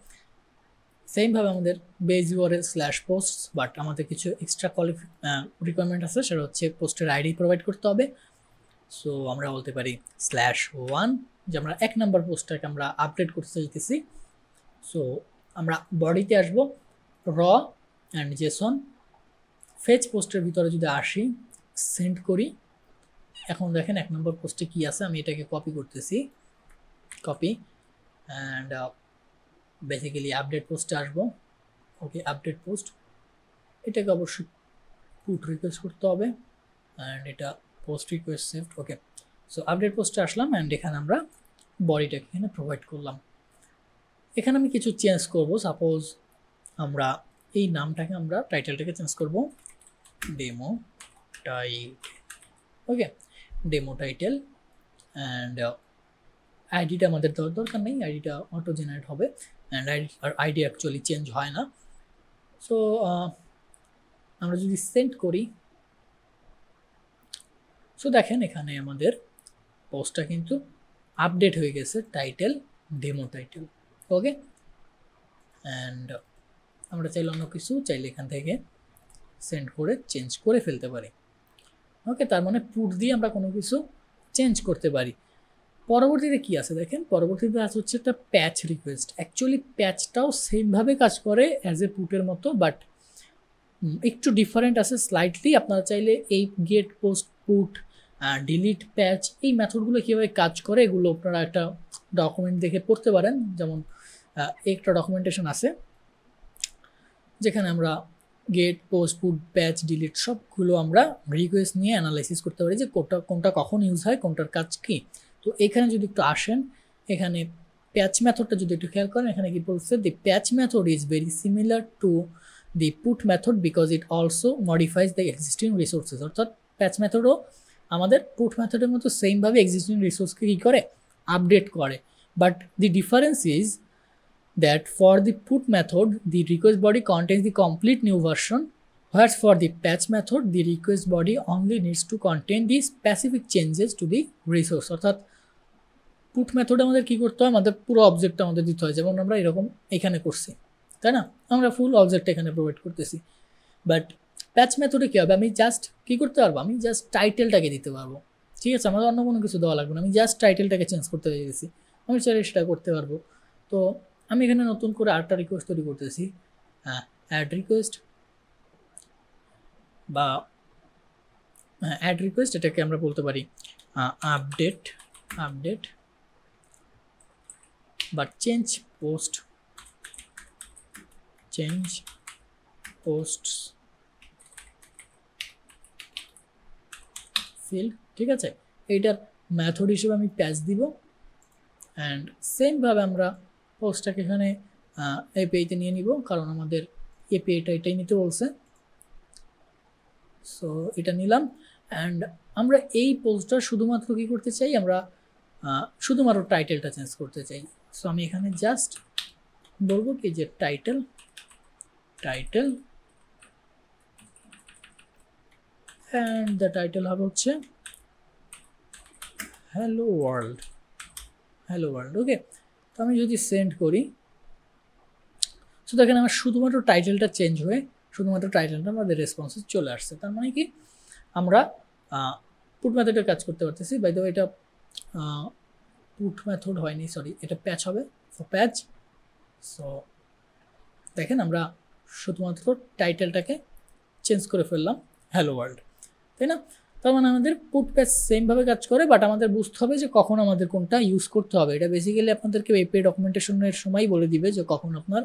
সেমভাবে আমাদের base URL slash post, but আমাদের কিছু এক্সট্রা রিকোয়ারমেন্ট আছে, সেটা হচ্ছে পোস্টের আইডি প্রোভাইড করতে হবে। সো আমরা বলতে পারি /1, যে আমরা 1 নম্বর পোস্টটাকে আমরা আপডেট করতে চাইতেছি। সো আমরা বডিতে আসবো, র অ্যান্ড জেসন, ফেচ পোস্টের ভিতরে যদি আসি, সেন্ড করি। এখন দেখেন 1 নম্বর পোস্টে কি আছে, আমি এটাকে কপি করতেছি, কপি অ্যান্ড বেসিক্যালি আপডেট পোস্টে আসবো। ওকে, আপডেট পোস্ট, এটাকে অবশ্যই পুট রিকোয়েস্ট করতে হবে অ্যান্ড এটা পোস্ট রিকোয়েস্ট সেভড। ওকে, সো আপডেট পোস্টে আসলাম অ্যান্ড এখানে আমরা বডিটাকে এখানে প্রোভাইড করলাম। এখানে আমি কিছু চেঞ্জ করব, সাপোজ আমরা এই নামটাকে আমরা টাইটেলটাকে চেঞ্জ করব demo title. Okay, demo title and আইডিটা আমাদের দেওয়ার দরকার নেই, আইডিটা অটো জেনারেট হবে অ্যান্ড আইডি অ্যাকচুয়ালি চেঞ্জ হয় না। সো আমরা যদি সেন্ড করি, সো দেখেন এখানে আমাদের পোস্টটা কিন্তু আপডেট হয়ে গেছে, title demo title. Okay, and আমরা চাইলে অন্য কিছু চাইলে এখান থেকে সেন্ড করে চেঞ্জ করে ফেলতে পারি। ওকে, তার মানে পুট দিয়ে আমরা কোনো কিছু চেঞ্জ করতে পারি। পরবর্তীতে কি আছে দেখেন, পরবর্তীতে আছে হচ্ছে একটা প্যাচ রিকোয়েস্ট। অ্যাকচুয়ালি প্যাচটাও সেমভাবে কাজ করে অ্যাজ এ পুটের মতো, বাট একটু ডিফারেন্ট আছে স্লাইটলি। আপনারা চাইলে এই গেট, পোস্ট, পুট, ডিলিট, প্যাচ এই মেথডগুলো কীভাবে কাজ করে এগুলো আপনারা একটা ডকুমেন্ট দেখে পড়তে পারেন। যেমন একটা ডকুমেন্টেশন আছে যেখানে আমরা গেট, পোস্ট, পুট, প্যাচ, ডিলিট সবগুলো আমরা রিকোয়েস্ট নিয়ে অ্যানালাইসিস করতে পারি যে কোনটা কখন ইউজ হয়, কোনটার কাজ কী। তো এখানে যদি একটু আসেন, এখানে প্যাচ মেথডটা যদি একটু খেয়াল করেন, এখানে কি বলছে, the patch method is very similar to the put method because it also modifies the existing resources. অর্থাৎ প্যাচ মেথডও আমাদের পুট মেথডের মতো সেমভাবে এক্সিস্টিং রিসোর্সকে কী করে, আপডেট করে। But the difference is that for the put method the request body contains the complete new version, whereas for the patch method the request body only needs to contain the specific changes to the resource। অর্থাৎ পুট মেথড আমাদের কি করতে হয়, আমাদের পুরো অবজেক্টটা আমাদের দিতে হয়, যেমন আমরা এরকম এখানে করছি, তাই না, আমরা ফুল অবজেক্ট এখানে প্রোভাইড করতেছি। বাট প্যাচ মেথডে কী হবে, আমি জাস্ট কী করতে পারবো, আমি জাস্ট টাইটেলটাকে দিতে পারবো। ঠিক আছে, আমাদের অন্য কোনো কিছু দেওয়া লাগবে না, আমি জাস্ট টাইটেলটাকে চেঞ্জ করতে পেরেছি, আমি চাইলে সেটা করতে পারবো। তো আমি এখানে নতুন করে আরেকটা রিকোয়েস্ট তৈরি করতেছি, অ্যাড রিকোয়েস্ট বা অ্যাড রিকোয়েস্ট, এটাকে আমরা বলতে পারি আপডেট বা চেঞ্জ পোস্ট ফিল্ড। ঠিক আছে, এইটার মেথড হিসেবে আমি প্যাচ দিব, অ্যান্ড সেমভাবে আমরা পোস্টটাকে এখানে এপিআইতে নিয়ে নিব, কারণ আমাদের এপিআইটা এটাই নিতে বলছে। সো এটা নিলাম, অ্যান্ড আমরা এই পোস্টটা শুধুমাত্র কী করতে চাই, আমরা শুধুমাত্র টাইটেলটা চেঞ্জ করতে চাই। সো আমি এখানে জাস্ট বলবো কি যে টাইটেল অ্যান্ড দ্য টাইটেল হবে হচ্ছে হ্যালো ওয়ার্ল্ড। ওকে, তো আমি যদি সেন্ড করি, সো দেখেন আমার শুধুমাত্র টাইটেলটা চেঞ্জ হয়ে শুধুমাত্র টাইটেলটা আমাদের রেসপন্সে চলে আসছে। তার মানে কি আমরা পুট মেথডে কাজ করতে পারতেছি। বাই দ্য ওয়ে এটা পুট মেথড হয়নি, সরি, এটা প্যাচ হবে, প্যাচ। সো দেখেন আমরা শুধুমাত্র টাইটেলটাকে চেঞ্জ করে ফেললাম হ্যালো ওয়ার্ল্ড, তাই না। তার মানে আমাদের পুট প্যাচ সেমভাবে কাজ করে, বাট আমাদের বুঝতে হবে যে কখন আমাদের কোনটা ইউজ করতে হবে। এটা বেসিক্যালি আপনাদেরকে এপিআই ডকুমেন্টেশনের সময় বলে দিবে যে কখন আপনার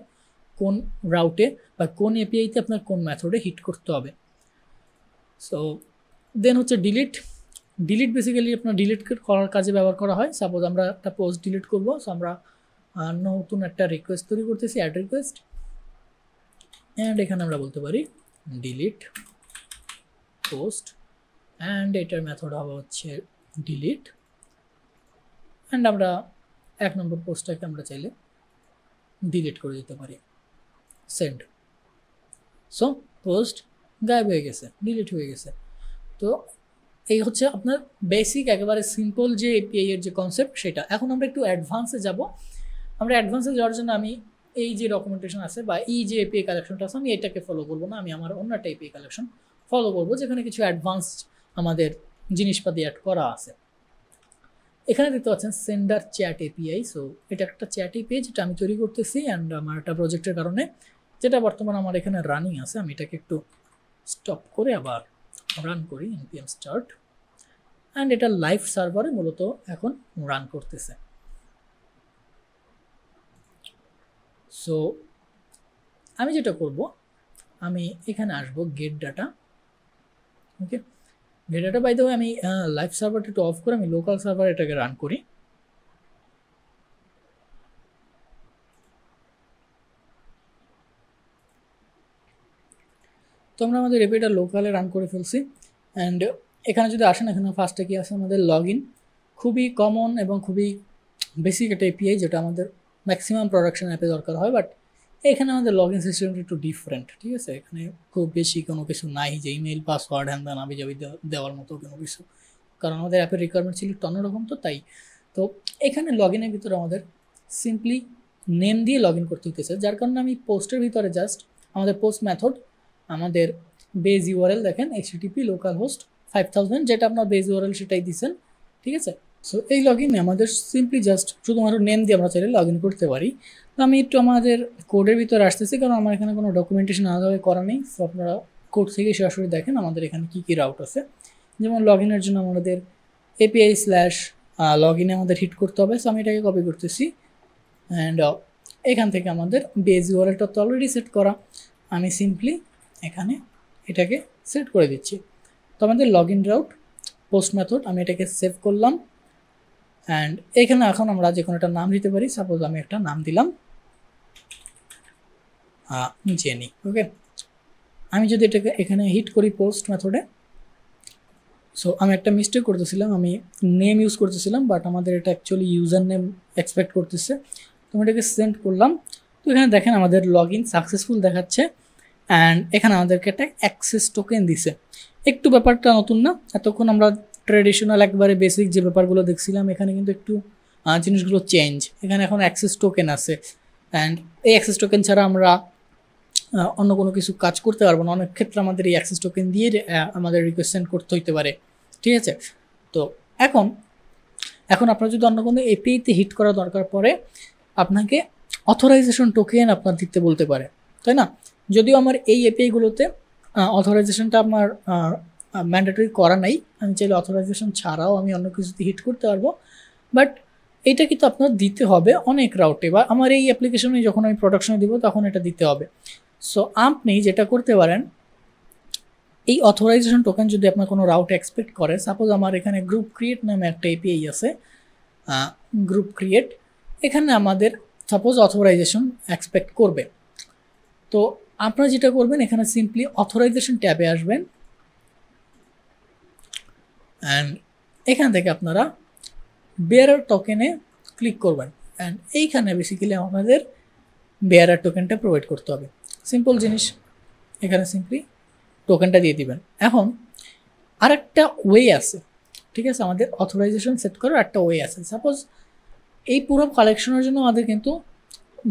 কোন রাউটে বা কোন এপিআইতে আপনার কোন মেথডে হিট করতে হবে। সো দেন হচ্ছে ডিলিট বেসিক্যালি আপনার ডিলিট করার কাজে ব্যবহার করা হয়। সাপোজ আমরা একটা পোস্ট ডিলিট করবো, সো আমরা নতুন একটা রিকোয়েস্ট তৈরি করতেছি, অ্যাড রিকোয়েস্ট, অ্যান্ড এখানে আমরা বলতে পারি ডিলিট পোস্ট, অ্যান্ড এটার মেথড হবে হচ্ছে ডিলিট, অ্যান্ড আমরা 1 নম্বর পোস্টটাকে আমরা চাইলে ডিলিট করে দিতে পারি, সেন্ড। সো পোস্ট গায়েব হয়ে গেছে, ডিলিট হয়ে গেছে। তো এই হচ্ছে আপনার বেসিক একেবারে সিম্পল যে এপিআই এর যে কনসেপ্ট সেটা। এখন আমরা একটু অ্যাডভান্সে যাব। আমরা অ্যাডভান্সে যাওয়ার জন্য আমি এই যে ডকুমেন্টেশন আছে বা এই যে এপিআই কালেকশনটা আছে, আমি এটাকে ফলো করবো না, আমি আমার অন্য একটা এপিআই কালেকশন ফলো করবো যেখানে কিছু অ্যাডভান্সড আমাদের জিনিসপাতি অ্যাড করা আছে। এখানে দেখতে পাচ্ছেন সেন্ডার চ্যাট এপিআই। সো এটা একটা চ্যাট এপিআই যেটা আমি তৈরি করতেছি, অ্যান্ড আমার একটা প্রজেক্টের কারণে যেটা বর্তমানে আমার এখানে রানিং আছে, আমি এটাকে একটু স্টপ করে আবার রান করি, npm start, অ্যান্ড এটা লাইভ সার্ভারে মূলত এখন রান করতেছে। সো আমি যেটা করব, আমি এখানে আসবো get data. Okay, get data by the way আমি লাইভ সার্ভারটা একটু অফ করে আমি লোকাল সার্ভার এটাকে রান করি। তো আমরা আমাদের এপিআইটা লোকালে রান করে ফেলছি, অ্যান্ড এখানে যদি আসেন, এখানে ফার্স্টে কি আছে আমাদের লগ ইন। খুবই কমন এবং খুবই বেসিক একটা এপিআই যেটা আমাদের ম্যাক্সিমাম প্রোডাকশন অ্যাপে দরকার হয়, বাট এখানে আমাদের লগ ইন সিস্টেমটা একটু ডিফারেন্ট। ঠিক আছে, এখানে খুব বেশি কোনো কিছু নাই যে ইমেল পাসওয়ার্ড হ্যান ত্যান আবি যাবি দেওয়ার মতো কোনো কিছু, কারণ আমাদের অ্যাপের রিকোয়ারমেন্ট ছিল একটু অন্যরকম। তো তাই তো এখানে লগ ইনের ভিতরে আমাদের সিম্পলি নেম দিয়ে লগ ইন করতে হতেছে, যার কারণে আমি পোস্টের ভিতরে জাস্ট আমাদের পোস্ট মেথড, আমাদের বেজ ইউআরএল দেখেন http localhost 5000, যেটা আপনার বেজ ইউআরএল সেটাই দিচ্ছেন, ঠিক আছে। সো এই লগ ইনে আমাদের সিম্পলি জাস্ট শুধুমাত্র নেম দিয়ে আমরা চাইলে লগ ইন করতে পারি। তো আমি একটু আমাদের কোডের ভিতরে আসতেছি, কারণ আমার এখানে কোনো ডকুমেন্টেশন আলাদাভাবে করা নেই। সো আপনারা কোড থেকে সরাসরি দেখেন আমাদের এখানে কী কী রাউট আছে। যেমন লগ ইনের জন্য আমাদের API/লগ ইনে আমাদের হিট করতে হবে। সো আমি এটাকে কপি করতেছি অ্যান্ড এখান থেকে আমাদের বেজ ইউআরএলটা তো অলরেডি সেট করা, আমি সিম্পলি এখানে এটাকে সেট করে দিচ্ছি। তো আমাদের log in route post method, আমি এটাকে সেভ করলাম অ্যান্ড এখানে এখন আমরা যে কোনো একটা নাম দিতে পারি। সাপোজ আমি একটা নাম দিলাম জেনি, ওকে। আমি যদি এটাকে এখানে হিট করি পোস্ট মেথডে, সো আমি একটা মিস্টেক করতেছিলাম, আমি নেম ইউজ করতেছিলাম, বাট আমাদের এটা অ্যাকচুয়ালি ইউজার নেম এক্সপেক্ট করতেছে। তো আমি এটাকে সেন্ড করলাম। তো এখানে দেখেন আমাদের লগ ইন সাকসেসফুল দেখাচ্ছে অ্যান্ড এখানে আমাদেরকে একটা অ্যাক্সেস টোকেন দিছে। একটু ব্যাপারটা নতুন না, এতক্ষণ আমরা ট্রেডিশনাল একবারে বেসিক যে ব্যাপারগুলো দেখছিলাম, এখানে কিন্তু একটু জিনিসগুলো চেঞ্জ। এখানে এখন অ্যাক্সেস টোকেন আছে অ্যান্ড এই অ্যাক্সেস টোকেন ছাড়া আমরা অন্য কোনো কিছু কাজ করতে পারবো না। অনেক ক্ষেত্রে আমাদের এই অ্যাক্সেস টোকেন দিয়ে আমাদের রিকোয়েস্ট সেন্ড করতে হইতে পারে, ঠিক আছে। তো এখন আপনার যদি অন্য কোনো এপিআইতে হিট করা দরকার পড়ে, আপনাকে অথরাইজেশন টোকেন আপনার দিতে বলতে পারে, তাই না? যদিও আমার এই এপিআইগুলোতে অথরাইজেশনটা আমার ম্যান্ডেটরি করা নাই, আমি চাইলে অথরাইজেশন ছাড়াও আমি অন্য কিছুতে হিট করতে পারবো, বাট এটা কিন্তু আপনার দিতে হবে অনেক রাউটে, বা আমার এই অ্যাপ্লিকেশনে যখন আমি প্রোডাকশনে দিব তখন এটা দিতে হবে। সো আপনি যেটা করতে পারেন, এই অথরাইজেশন টোকেন যদি আপনার কোনো রাউট এক্সপেক্ট করে, সাপোজ আমার এখানে গ্রুপ ক্রিয়েট নামে একটা এপিআই আছে, গ্রুপ ক্রিয়েট, এখানে আমাদের সাপোজ অথরাইজেশন এক্সপেক্ট করবে। তো আপনারা যেটা করবেন, এখানে সিম্পলি অথরাইজেশন ট্যাবে আসবেন অ্যান্ড এখান থেকে আপনারা বেয়ারার টোকেনে ক্লিক করবেন অ্যান্ড এইখানে বেসিক্যালি আমাদের বেয়ারার টোকেনটা প্রোভাইড করতে হবে। সিম্পল জিনিস, এখানে সিম্পলি টোকেনটা দিয়ে দিবেন। এখন আরেকটা ওয়ে আছে, ঠিক আছে, আমাদের অথরাইজেশন সেট করার একটা ওয়ে আছে। সাপোজ এই পুরো কালেকশনের জন্য আমাদের কিন্তু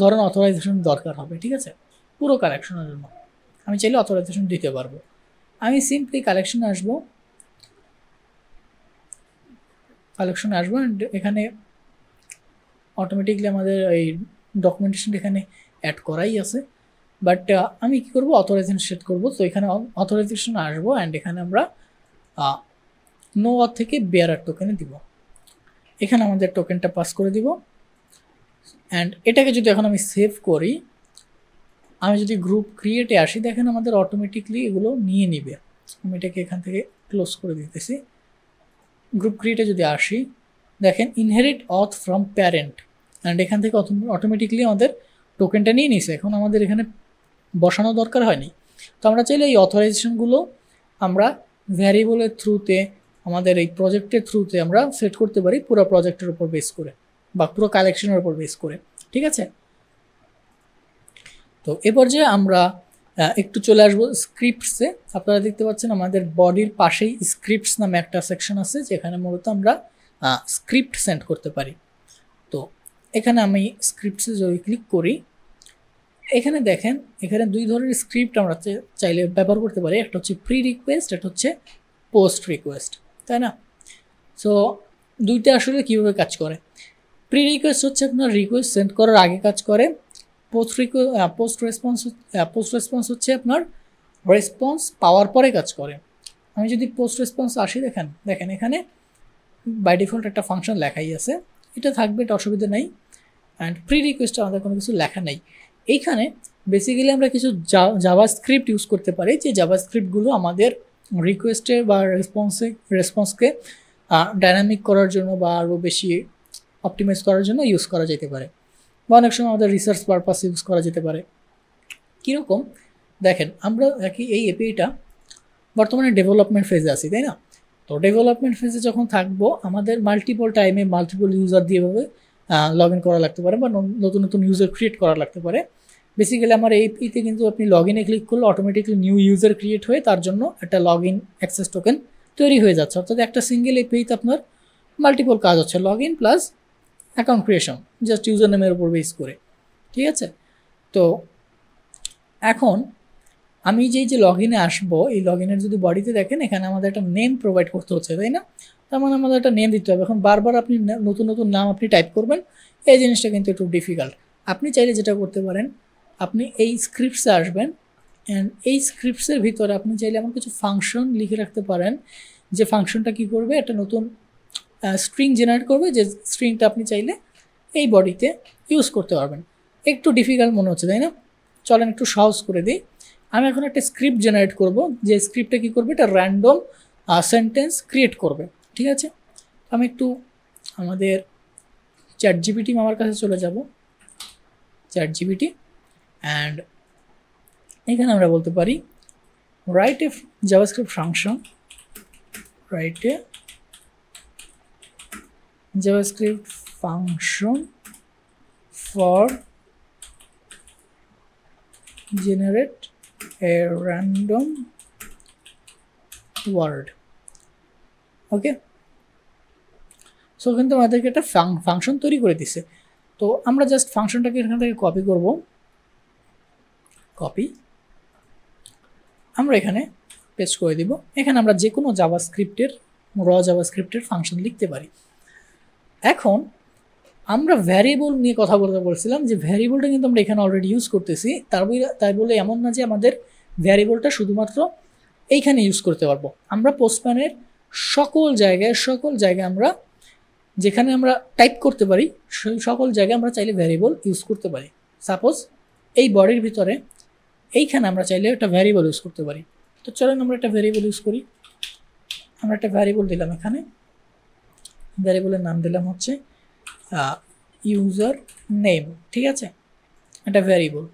ধরেন অথরাইজেশন দরকার হবে, ঠিক আছে, পুরো কালেকশনের জন্য আমি চাইলে অথরাইজেশন দিতে পারবো। আমি সিম্পলি কালেকশনে আসবো অ্যান্ড এখানে অটোমেটিকলি আমাদের এই ডকুমেন্টেশন এখানে অ্যাড করাই আছে, বাট আমি কি করব, অথরাইজেশন সেট করব। তো এখানে অথরাইজেশন আসবো অ্যান্ড এখানে আমরা নো অথ থেকে বেয়ারার টোকেনে দিব, এখানে আমাদের টোকেনটা পাস করে দিব অ্যান্ড এটাকে যদি এখন আমি সেভ করি, আমি যদি গ্রুপ ক্রিয়েটে আসি, দেখেন আমাদের অটোমেটিকলি এগুলো নিয়ে নিবে। আমি এটাকে এখান থেকে ক্লোজ করে দিতেছি। গ্রুপ ক্রিয়েটে যদি আসি, দেখেন ইনহেরিট অথ ফ্রম প্যারেন্ট অ্যান্ড এখান থেকে অটোমেটিকলি আমাদের টোকেনটা নিয়ে নিছে। এখন আমাদের এখানে বসানো দরকার হয়নি। তো আমরা চাইলে এই অথরাইজেশনগুলো আমরা ভ্যারিয়েবলের থ্রুতে, আমাদের এই প্রজেক্টের থ্রুতে আমরা সেট করতে পারি, পুরো প্রজেক্টের উপর বেস করে বা পুরো কালেকশনের উপর বেস করে, ঠিক আছে। তো এ পর্যায়ে আমরা একটু চলে আসবো স্ক্রিপ্টসে। আপনারা দেখতে পাচ্ছেন আমাদের বডির পাশেই স্ক্রিপ্টস নামে একটা সেকশন আছে, যেখানে মূলত আমরা স্ক্রিপ্ট সেন্ড করতে পারি। তো এখানে আমি স্ক্রিপ্টসে যদি ক্লিক করি, এখানে দেখেন এখানে দুই ধরনের স্ক্রিপ্ট আমরা চাইলে ব্যবহার করতে পারি। একটা হচ্ছে প্রি রিকোয়েস্ট, একটা হচ্ছে পোস্ট রিকোয়েস্ট, তাই না? সো দুইটা আসলে কীভাবে কাজ করে, প্রি রিকোয়েস্ট হচ্ছে আপনার রিকোয়েস্ট সেন্ড করার আগে কাজ করে, পোস্ট রেসপন্স হচ্ছে আপনার রেসপন্স পাওয়ার পরে কাজ করে। আমি যদি পোস্ট রেসপন্স আসি, দেখেন এখানে বাই ডিফল্ট একটা ফাংশন লেখাই আছে, এটা থাকবে, এটা অসুবিধা নেই। অ্যান্ড প্রি রিকোয়েস্টে আমাদের কোনো কিছু লেখা নেই। এইখানে বেসিক্যালি আমরা কিছু জাভা স্ক্রিপ্ট ইউজ করতে পারি, যে জাভা স্ক্রিপ্টগুলো আমাদের রিকোয়েস্টের বা রেসপন্সকে ডাইনামিক করার জন্য বা আরও বেশি অপটিমাইজ করার জন্য ইউজ করা যেতে পারে, বা অনেক সময় আমাদের রিসার্চ পারপাস ইউজ করা যেতে পারে। কীরকম দেখেন, আমরা এই এপিআইটা বর্তমানে ডেভেলপমেন্ট ফেজে আছি, তাই না? তো ডেভেলপমেন্ট ফেজে যখন থাকবো, আমাদের মাল্টিপল টাইমে মাল্টিপল ইউজার দিয়ে ভাবে লগ ইন করা লাগতে পারে, বা নতুন নতুন ইউজার ক্রিয়েট করা লাগতে পারে। বেসিক্যালি আমার এই এপিআইতে কিন্তু আপনি লগ ইনে ক্লিক করলে অটোমেটিকলি নিউ ইউজার ক্রিয়েট হয়ে তার জন্য একটা লগ ইন অ্যাক্সেস টোকেন তৈরি হয়ে যাচ্ছে। অর্থাৎ একটা সিঙ্গেল এপিআইতে আপনার মাল্টিপল কাজ হচ্ছে, log in plus account creation just user নেমের উপর বেস করে, ঠিক আছে। তো এখন আমি যে লগ ইনে আসবো, এই লগ ইনের যদি বডিতে দেখেন এখানে আমাদের একটা নেম প্রোভাইড করতে হচ্ছে, তাই না? তার মানে আমাদের একটা নেম দিতে হবে। এখন বারবার আপনি নতুন নতুন নাম আপনি টাইপ করবেন, এই জিনিসটা কিন্তু একটু ডিফিকাল্ট। আপনি চাইলে যেটা করতে পারেন, আপনি এই স্ক্রিপ্টসে আসবেন অ্যান্ড এই স্ক্রিপ্টসের ভিতরে আপনি চাইলে এমন কিছু ফাংশন লিখে রাখতে পারেন যে ফাংশনটা কি করবে, একটা নতুন স্ট্রিং জেনারেট করবে, যে স্ট্রিংটা আপনি চাইলে এই বডিতে ইউজ করতে পারবেন। একটু ডিফিকাল্ট মনে হচ্ছে, তাই না? চলেন একটু সহজ করে দিই। আমি এখন একটা স্ক্রিপ্ট জেনারেট করব, যে স্ক্রিপ্টটা কী করবে, এটা র্যান্ডম সেন্টেন্স ক্রিয়েট করবে, ঠিক আছে। আমি একটু আমাদের চ্যাটজিপিটি মামার কাছে চলে যাব, চ্যাটজিপিটি, অ্যান্ড এখানে আমরা বলতে পারি write a JavaScript function, write a JavaScript function for generate a random word, okay. So কিন্তু আমাদেরকে একটা ফাংশন তৈরি করে দিছে। তো আমরা জাস্ট ফাংশনটাকে এখান থেকে কপি করব, কপি আমরা এখানে পেস্ট করে দিব। এখানে আমরা যে কোনো জাভাস্ক্রিপ্টের জাভাস্ক্রিপ্টের ফাংশন লিখতে পারি। এখন আমরা ভ্যারিয়েবল নিয়ে কথা বলতে বলছিলাম, যে ভ্যারিয়েবলটা কিন্তু আমরা এখানে অলরেডি ইউজ করতেছি। তাই বলে এমন না যে আমাদের ভ্যারিয়েবলটা শুধুমাত্র এইখানে ইউজ করতে পারবো। আমরা পোস্টম্যানের সকল জায়গায় আমরা যেখানে আমরা টাইপ করতে পারি সেই সকল জায়গায় আমরা চাইলে ভ্যারিয়েবল ইউজ করতে পারি। সাপোজ এই বডির ভিতরে এইখানে আমরা চাইলে একটা ভ্যারিয়েবল ইউজ করতে পারি। তো চলেন আমরা একটা ভ্যারিয়েবল ইউজ করি। আমরা একটা ভ্যারিয়েবল দিলাম, এখানে ভ্যারিয়েবলের নাম দিলাম হচ্ছে ইউজার নেম, ঠিক আছে, এটা ভ্যারিয়েবল।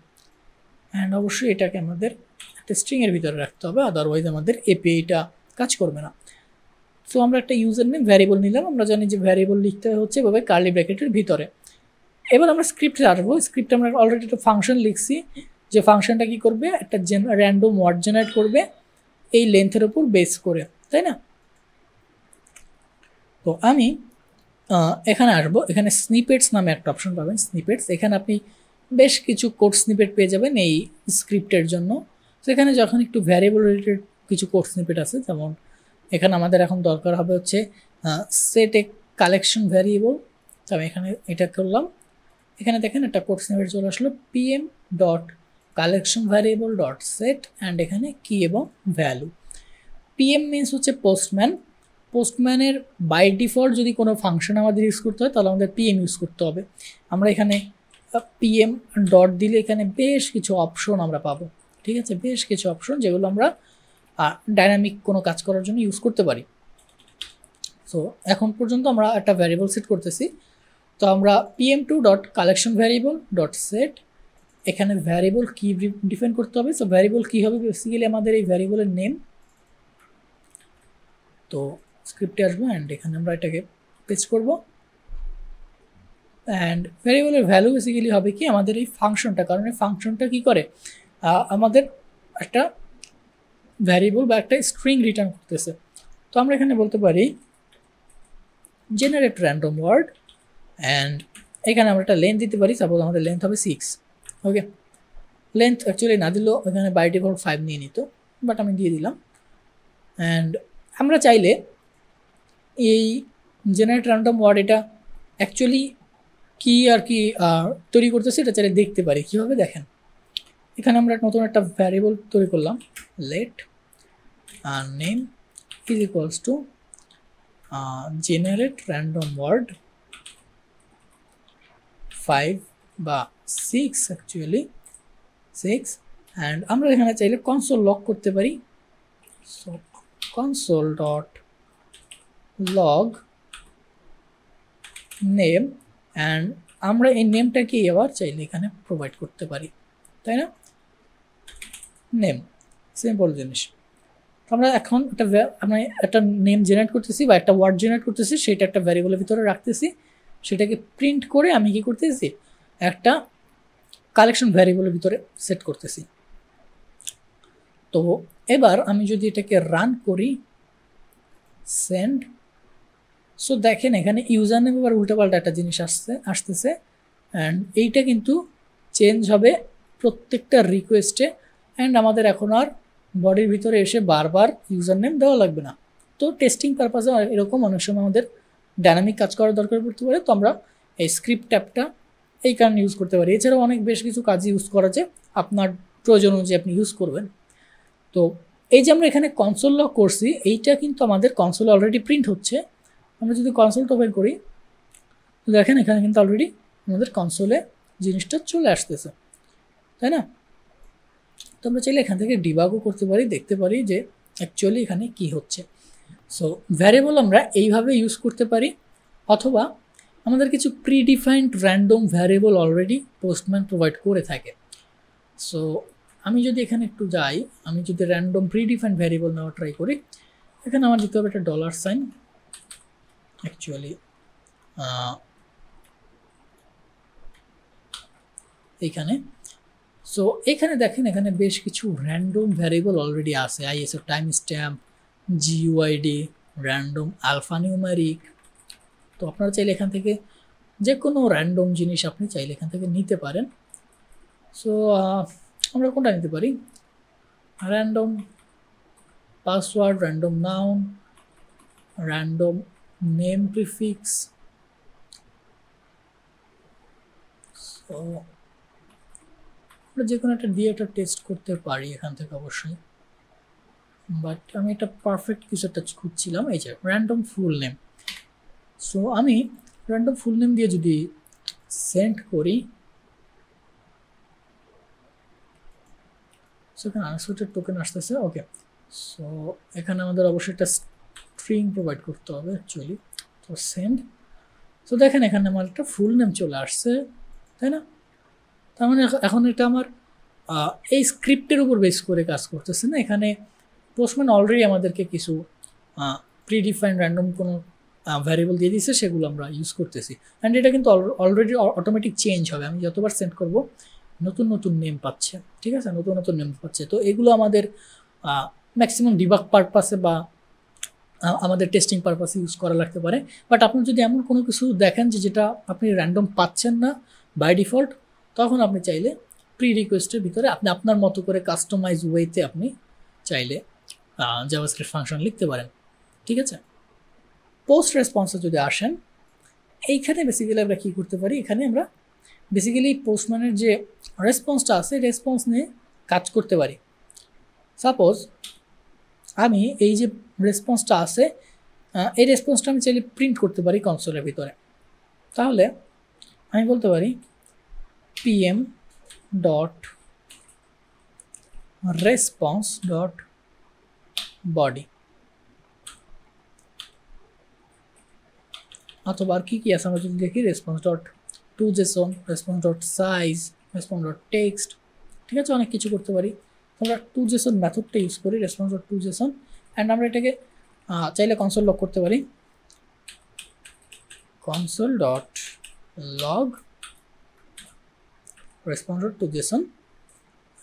অ্যান্ড অবশ্যই এটাকে আমাদের একটা স্ট্রিংয়ের ভিতরে রাখতে হবে, আদারওয়াইজ আমাদের এপিআইটা কাজ করবে না। সো আমরা একটা ইউজার নেম ভ্যারিয়েবল নিলাম। আমরা জানি যে ভ্যারিয়েবল লিখতে হচ্ছে এভাবে কার্লি ব্র্যাকেটের ভিতরে। এবার আমরা স্ক্রিপ্টে আসবো। স্ক্রিপ্টে আমরা অলরেডি একটা ফাংশন লিখছি, যে ফাংশনটা কি করবে, একটা র্যান্ডম ওয়ার্ড জেনারেট করবে এই লেন্থের উপর বেস করে, তাই না? তো আমি এখানে আসবো, এখানে স্নিপেটস নামে একটা অপশন পাবেন, স্নিপেটস। এখানে আপনি বেশ কিছু কোড স্নিপেট পেয়ে যাবেন এই স্ক্রিপ্টের জন্য। তো এখানে যখন একটু ভ্যারিয়েবল রিলেটেড কিছু কোড স্নিপেট আছে, যেমন এখানে আমাদের এখন দরকার হবে হচ্ছে সেট এ কালেকশন ভ্যারিয়েবল। তো আমি এখানে এটা করলাম। এখানে দেখেন একটা কোড স্নিপেট চলে আসলো, pm dot collection variable dot set and এখানে কি এবং ভ্যালু। pm মিনস হচ্ছে পোস্টম্যান। পোস্টম্যানের বাই ডিফল্ট যদি কোনো ফাংশন আমাদের ইউজ করতে হয় তাহলে আমাদের pm ইউজ করতে হবে। আমরা এখানে pm ডট দিলে এখানে বেশ কিছু অপশন আমরা পাবো, ঠিক আছে, বেশ কিছু অপশন যেগুলো আমরা ডাইনামিক কোনো কাজ করার জন্য ইউজ করতে পারি। সো এখন পর্যন্ত আমরা একটা ভ্যারিয়েবল সেট করতেছি। তো আমরা pm2 dot collection variable dot set, এখানে ভ্যারিয়েবল কি ডিফাইন করতে হবে। সো ভ্যারিয়েবল কি হবে, বেসিক্যালি আমাদের এই ভ্যারিয়েবলের নেম। তো স্ক্রিপ্টে আসবো অ্যান্ড এখানে আমরা এটাকে পেস্ট করব। অ্যান্ড ভ্যারিয়েবলের ভ্যালু বেসিক্যালি হবে কি আমাদের এই ফাংশনটা, কারণ এই ফাংশনটা কী করে আমাদের একটা ভ্যারিয়েবল বা একটা স্ট্রিং রিটার্ন করতেছে। তো আমরা এখানে বলতে পারি জেনারেট র্যান্ডম ওয়ার্ড, অ্যান্ড এখানে আমরা একটা লেন্থ দিতে পারি। সাপোজ আমাদের লেন্থ হবে 6, ওকে। লেন্থ অ্যাকচুয়ালি না দিলেও এখানে বাই ডিফল্ট 5 নিয়ে নিত, বাট আমি দিয়ে দিলাম। অ্যান্ড আমরা চাইলে এই জেনারেট র্যান্ডম ওয়ার্ড এটা অ্যাকচুয়ালি কি আর কি তৈরি করতেছে এটা চাইলে দেখতে পারি। কীভাবে দেখেন, এখানে আমরা নতুন একটা ভ্যারিয়েবল তৈরি করলাম, let name is equals to generate random word 5 বা 6, অ্যাকচুয়ালি 6। অ্যান্ড আমরা এখানে চাইলে কনসোল লগ করতে পারি। So console dot log name, and আমরা এই নেমটাকে আবার চাইলে এখানে প্রোভাইড করতে পারি, তাই না? নেম সিম্পল জিনিস। আমরা এখন একটা নেম জেনারেট করতেছি বা একটা ওয়ার্ড জেনারেট করতেছি, সেটা একটা ভ্যারিয়েবলের ভিতরে রাখতেছি, সেটাকে প্রিন্ট করে আমি কি করতেছি, একটা কালেকশন ভ্যারিয়েবলের ভিতরে সেট করতেছি। তো এবার আমি যদি এটাকে রান করি, সেন্ড সো দেখেন এখানে ইউজার নেম এবার উল্টাপাল্টা একটা জিনিস আসতেছে অ্যান্ড এইটা কিন্তু চেঞ্জ হবে প্রত্যেকটা রিকোয়েস্টে অ্যান্ড আমাদের এখন আর বডির ভিতরে এসে বারবার ইউজার নেম দেওয়া লাগবে না। তো টেস্টিং পারপাসে এরকম অনেক সময় আমাদের ডাইনামিক কাজ করার দরকার পড়তে পারে, তো আমরা এই স্ক্রিপ্ট ট্যাবটা এই কারণে ইউজ করতে পারি। এছাড়াও অনেক বেশ কিছু কাজ ইউজ করা যায়, আপনার প্রয়োজন অনুযায়ী আপনি ইউজ করবেন। তো এই যে আমরা এখানে কনসোল লগ করছি, এইটা কিন্তু আমাদের কনসোলে অলরেডি প্রিন্ট হচ্ছে। আমরা যদি কনসোলটা ওপেন করি তো দেখেন এখানে কিন্তু অলরেডি আমাদের কনসোলে জিনিসটা চলে আসতেছে, তাই না? তো আমরা চাইলে এখান থেকে ডিবাগও করতে পারি, দেখতে পারি যে অ্যাকচুয়ালি এখানে কি হচ্ছে। সো ভ্যারিয়েবল আমরা এইভাবে ইউজ করতে পারি, অথবা আমাদের কিছু predefined random variable already postman provide করে থাকে। সো আমি যদি এখানে একটু যাই, আমি যদি র্যান্ডম প্রিডিফাইন্ড ভ্যারিয়েবল নেওয়া ট্রাই করি, এখানে আমার দিতে হবে একটা $সাইন অ্যাকচুয়ালি এইখানে। সো এখানে দেখেন এখানে বেশ কিছু র্যান্ডম ভ্যারিয়েবল অলরেডি আছে, ISO time stamp, GUID, random alphanumeric. তো আপনারা চাইলে এখান থেকে যে কোনো র্যান্ডম জিনিস আপনি চাইলে এখান থেকে নিতে পারেন। সো আমরা কোনটা নিতে পারি? Random password, random noun, random name prefix. So আমরা যে কোনো একটা দিয়ে একটা টেস্ট করতে পারি এখান থেকে অবশ্যই, বাট আমি একটা পারফেক্ট কিছু একটা খুঁজছিলাম। এই যে র্যান্ডম ফুল নেম। সো আমি র্যান্ডম ফুল নেম দিয়ে যদি সেন্ড করি, সো এখানে আনএক্সপেক্টেড টোকেন আসতেছে। ওকে, সো এখানে আমাদের অবশ্যই একটা স্ট্রিং প্রোভাইড করতে হবে অ্যাকচুয়ালি। তো সেন্ড। সো দেখেন এখানে আমার একটা ফুল নেম চলে আসছে, তাই না? তার মানে এখন এটা আমার এই স্ক্রিপ্টের উপর বেস করে কাজ করতেছে না। এখানে পোস্টম্যান অলরেডি আমাদেরকে কিছু প্রিডিফাইন্ড র্যান্ডম কোনো ভ্যারিয়েবল দিয়ে দিয়েছে, সেগুলো আমরা ইউজ করতেছি। অ্যান্ড এটা কিন্তু অলরেডি অটোমেটিক চেঞ্জ হবে। আমি যতবার সেন্ড করব নতুন নতুন নেম পাচ্ছে, ঠিক আছে, নতুন নতুন নেম পাচ্ছে। তো এগুলো আমাদের ম্যাক্সিমাম ডিবাগ পারপাসে বা আমাদের টেস্টিং পারপাসে ইউজ করা লাগতে পারে। বাট আপনি যদি এমন কোনো কিছু দেখেন যে যেটা আপনি র্যান্ডম পাচ্ছেন না বাই ডিফল্ট, তখন আপনি চাইলে প্রি রিকোয়েস্টের ভিতরে আপনি আপনার মতো করে কাস্টমাইজ ওয়েতে আপনি চাইলে জাভাস্ক্রিপ্ট ফাংশন লিখতে পারেন, ঠিক আছে। পোস্ট রেসপন্সে যদি আসেন, এইখানে বেসিক্যালি আমরা কী করতে পারি? এখানে আমরা বেসিক্যালি পোস্টম্যানের যে রেসপন্সটা আছে, রেসপন্স নিয়ে কাজ করতে পারি। সাপোজ আমি এই যে রেসপন্সটা আছে, এই রেসপন্সটা আমি চাইলে প্রিন্ট করতে পারি কনসোলের ভিতরে। তাহলে আমি বলতে পারি pm dot response dot body, অথবা আর কি আছে আমরা যদি দেখি response dot to JSON, response dot size, response dot text, ঠিক আছে, অনেক কিছু করতে পারি। আমরা টু জেসন মেথডটা ইউজ করি, response dot to JSON. And আমরা এটাকে চাইলে কনসোল লগ করতে পারি, console dot log response dot to JSON.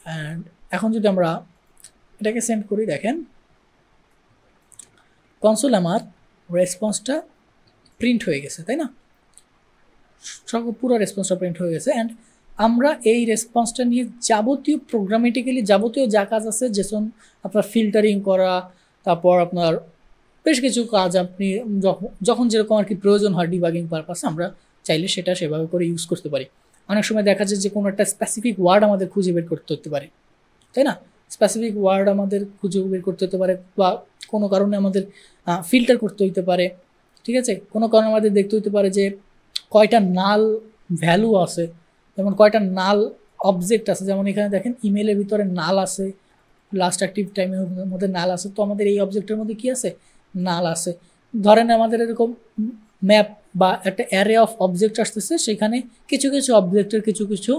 And এখন যদি আমরা এটাকে সেন্ড করি, দেখেন কনসোল আমার রেসপন্সটা প্রিন্ট হয়ে গেছে, তাই না? সব পুরো রেসপন্সটা প্রিন্ট হয়ে গেছে। অ্যান্ড আমরা এই রেসপন্সটা নিয়ে যাবতীয় প্রোগ্রামেটিক্যালি যাবতীয় যা কাজ আছে, যেসব আপনার ফিল্টারিং করা, তারপর আপনার বেশ কিছু কাজ আপনি যখন যেরকম আর কি প্রয়োজন হয় ডিবাগিং পারপাসে, আমরা চাইলে সেটা সেভাবে করে ইউজ করতে পারি। অনেক সময় দেখা যায় যে কোনো একটা স্পেসিফিক ওয়ার্ড আমাদের খুঁজে বের করতে হতে পারে, তাই না? স্পেসিফিক ওয়ার্ড আমাদের খুঁজে বের করতে হতে পারে, বা কোনো কারণে আমাদের ফিল্টার করতে হতে পারে, ঠিক আছে। কোনো কারণে আমাদের দেখতে হতে পারে যে কয়টা নাল ভ্যালু আছে, যেমন কয়টা নাল অবজেক্ট আছে। যেমন এখানে দেখেন ইমেলের ভিতরে নাল আছে, লাস্ট অ্যাক্টিভ টাইমের মধ্যে নাল আছে। তো আমাদের এই অবজেক্টের মধ্যে কি আছে? নাল আছে। ধরেন আমাদের এরকম ম্যাপ বা একটা অ্যারে অফ অবজেক্ট আসতেছে, সেখানে কিছু কিছু অবজেক্টের কিছু কিছু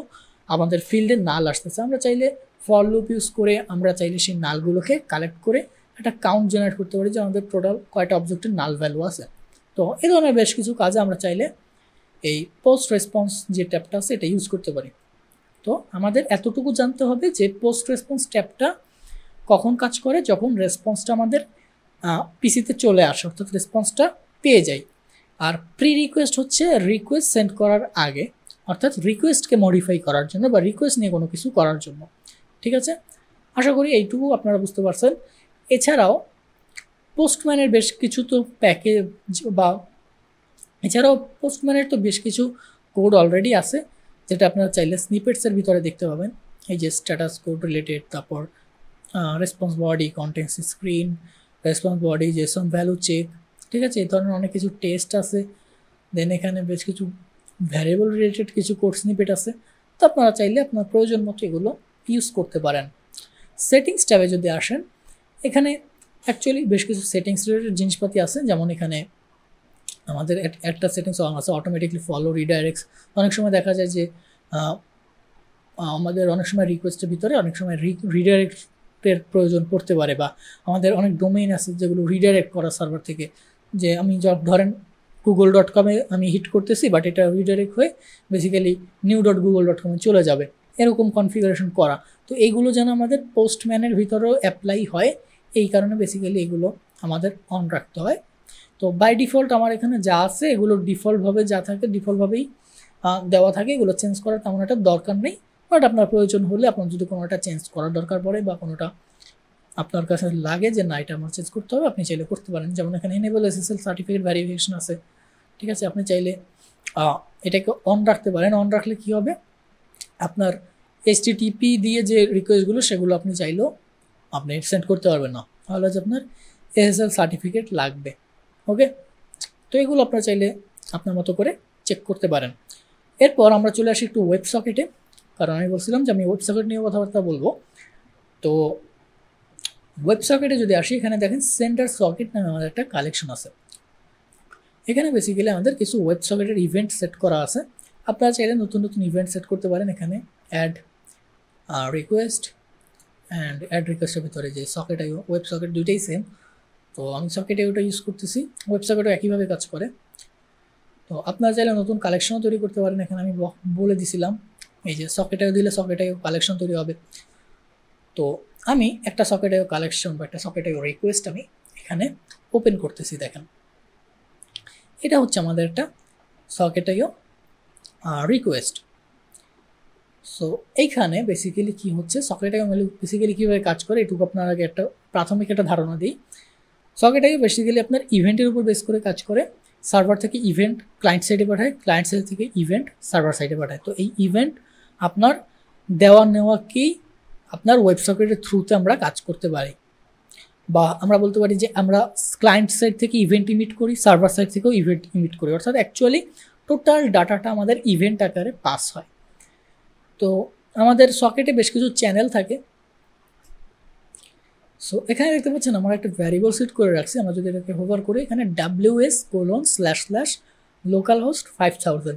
আমাদের ফিল্ডে নাল আসতেছে। আমরা চাইলে ফর লুপ ইউজ করে আমরা চাইলে সেই নালগুলোকে কালেক্ট করে একটা কাউন্ট জেনারেট করতে পারি যে আমাদের টোটাল কয়টা অবজেক্টের নাল ভ্যালু আছে। তো এই ধরনের বেশ কিছু কাজে আমরা চাইলে এই পোস্ট রেসপন্স যে ট্যাবটা আছে এটা ইউজ করতে পারি। তো আমাদের এতটুকু জানতে হবে যে পোস্ট রেসপন্স ট্যাবটা কখন কাজ করে, যখন রেসপন্সটা আমাদের পিসিতে চলে আসে, অর্থাৎ রেসপন্সটা পেয়ে যাই। আর প্রি রিকোয়েস্ট হচ্ছে রিকোয়েস্ট সেন্ড করার আগে, অর্থাৎ রিকোয়েস্টকে মডিফাই করার জন্য বা রিকোয়েস্ট নিয়ে কোনো কিছু করার জন্য। ঠিক আছে, আশা করি এইটুকু আপনারা বুঝতে পারছেন। এছাড়াও পোস্টম্যানের বেশ কিছু তো প্যাকেজ বা এছাড়াও পোস্টম্যানের তো বেশ কিছু কোড অলরেডি আছে, যেটা আপনারা চাইলে স্নিপেটসের ভিতরে দেখতে পাবেন। এই যে স্ট্যাটাস কোড রিলেটেড, তারপর response body, contents screen, response body, JSON value check, ঠিক আছে, এই ধরনের অনেক কিছু টেস্ট আছে। দেন এখানে বেশ কিছু ভ্যারিয়েবল রিলেটেড কিছু কোড স্নিপেট আছে। তো আপনারা চাইলে আপনার প্রয়োজন মতো এগুলো ইউজ করতে পারেন। সেটিংস ট্যাবে যদি আসেন, এখানে অ্যাকচুয়ালি বেশ কিছু সেটিংস রিলেটেড জিনিসপাতি আছে, যেমন এখানে আমাদের একটা সেটিংস আছে অটোমেটিকলি ফলো রিডাইরেক্টস। অনেক সময় দেখা যায় যে আমাদের অনেক সময় রিকোয়েস্টের ভিতরে অনেক সময় রিডাইরেক্টের প্রয়োজন পড়তে পারে, বা আমাদের অনেক ডোমেইন আছে যেগুলো রিডাইরেক্ট করা সার্ভার থেকে, যে আমি ধরেন google.com-এ আমি হিট করতেছি, বাট এটা রিডাইরেক্ট হয়ে বেসিক্যালি new.google.com-এ চলে যাবে, এরকম কনফিগারেশন করা। তো এইগুলো যেন আমাদের পোস্টম্যানের ভিতরেও অ্যাপ্লাই হয়, এই কারণে বেসিক্যালি এগুলো আমাদের অন রাখতে হয়। তো বাই ডিফল্ট আমার এখানে যা আছে এগুলো ডিফল্টভাবে যা থাকে ডিফল্টভাবেই দেওয়া থাকে, এগুলো চেঞ্জ করার তেমন একটা দরকার নেই। বাট আপনার প্রয়োজন হলে আপনার যদি কোনোটা চেঞ্জ করার দরকার পড়ে বা কোনোটা আপনার কাছে লাগে যে না এটা আমার চেঞ্জ করতে হবে, আপনি চাইলে করতে পারেন। যেমন এখানে এনেবল SSL সার্টিফিকেট ভেরিফিকেশন আছে, ঠিক আছে, আপনি চাইলে এটাকে অন রাখতে পারেন। অন রাখলে কি হবে, আপনার HTTP দিয়ে যে রিকোয়েস্টগুলো সেগুলো আপনি চাইলেও আপনি সেন্ড করতে পারবেন না, তাহলে হচ্ছে আপনার SSL সার্টিফিকেট লাগবে। ওকে, তো এগুলো আপনারা চাইলে আপনার মতো করে চেক করতে পারেন। এরপর আমরা চলে আসি একটু ওয়েব সকেটে, কারণ আমি বলছিলাম যে আমি ওয়েব সকেট নিয়ে কথাবার্তা বলবো। তো ওয়েব সকেটে যদি আসি, এখানে দেখেন সেন্টার সকেট নামে আমাদের একটা কালেকশন আছে। এখানে বেসিক্যালি আমাদের কিছু ওয়েব সকেটের ইভেন্ট সেট করা আছে। আপনারা চাইলে নতুন নতুন ইভেন্ট সেট করতে পারেন। এখানে অ্যাড রিকোয়েস্ট অ্যান্ড অ্যাড রিকোয়েস্টের ভিতরে যে সকেট আইও, ওয়েব সকেট দুইটাই সেম। তো আমি সকেট আইওটা ইউজ করতেছি, ওয়েব সকেটও একইভাবে কাজ করে। তো আপনারা চাইলে নতুন কালেকশনও তৈরি করতে পারেন। এখানে আমি বলে দিছিলাম এই যে সকেট আইও দিলে সকেট আইও কালেকশন তৈরি হবে। তো আমি একটা সকেট আইও কালেকশন বা একটা সকেট আইও রিকোয়েস্ট আমি এখানে ওপেন করতেছি। দেখেন এটা হচ্ছে আমাদের একটা সকেট আইও রিকোয়েস্ট। সো এইখানে বেসিক্যালি কি হচ্ছে, সকেট আইও বেসিক্যালি কীভাবে কাজ করে এটুকু আপনার আগে একটা প্রাথমিক একটা ধারণা দিই। সকেট আইও বেসিক্যালি আপনার ইভেন্টের উপর বেস করে কাজ করে। সার্ভার থেকে ইভেন্ট ক্লায়েন্ট সাইডে পাঠায়, ক্লায়েন্ট সাইড থেকে ইভেন্ট সার্ভার সাইডে পাঠায়। তো এই ইভেন্ট আপনার দেওয়া নেওয়াকেই আপনার ওয়েব সকেটের থ্রুতে আমরা কাজ করতে পারি, বা আমরা বলতে পারি যে আমরা ক্লায়েন্ট সাইড থেকে ইভেন্ট ইমিট করি, সার্ভার সাইড থেকেও ইভেন্ট ইমিট করি, অর্থাৎ অ্যাকচুয়ালি টোটাল ডাটাটা আমাদের ইভেন্ট আকারে পাস হয়। তো আমাদের সকেটে বেশ কিছু চ্যানেল থাকে। সো এখানে দেখতে পাচ্ছেন আমরা একটা ভ্যারিয়েবল সেট করে রাখছি। আমরা যদি এটাকে হোভার করি, এখানে ws://localhost 5000।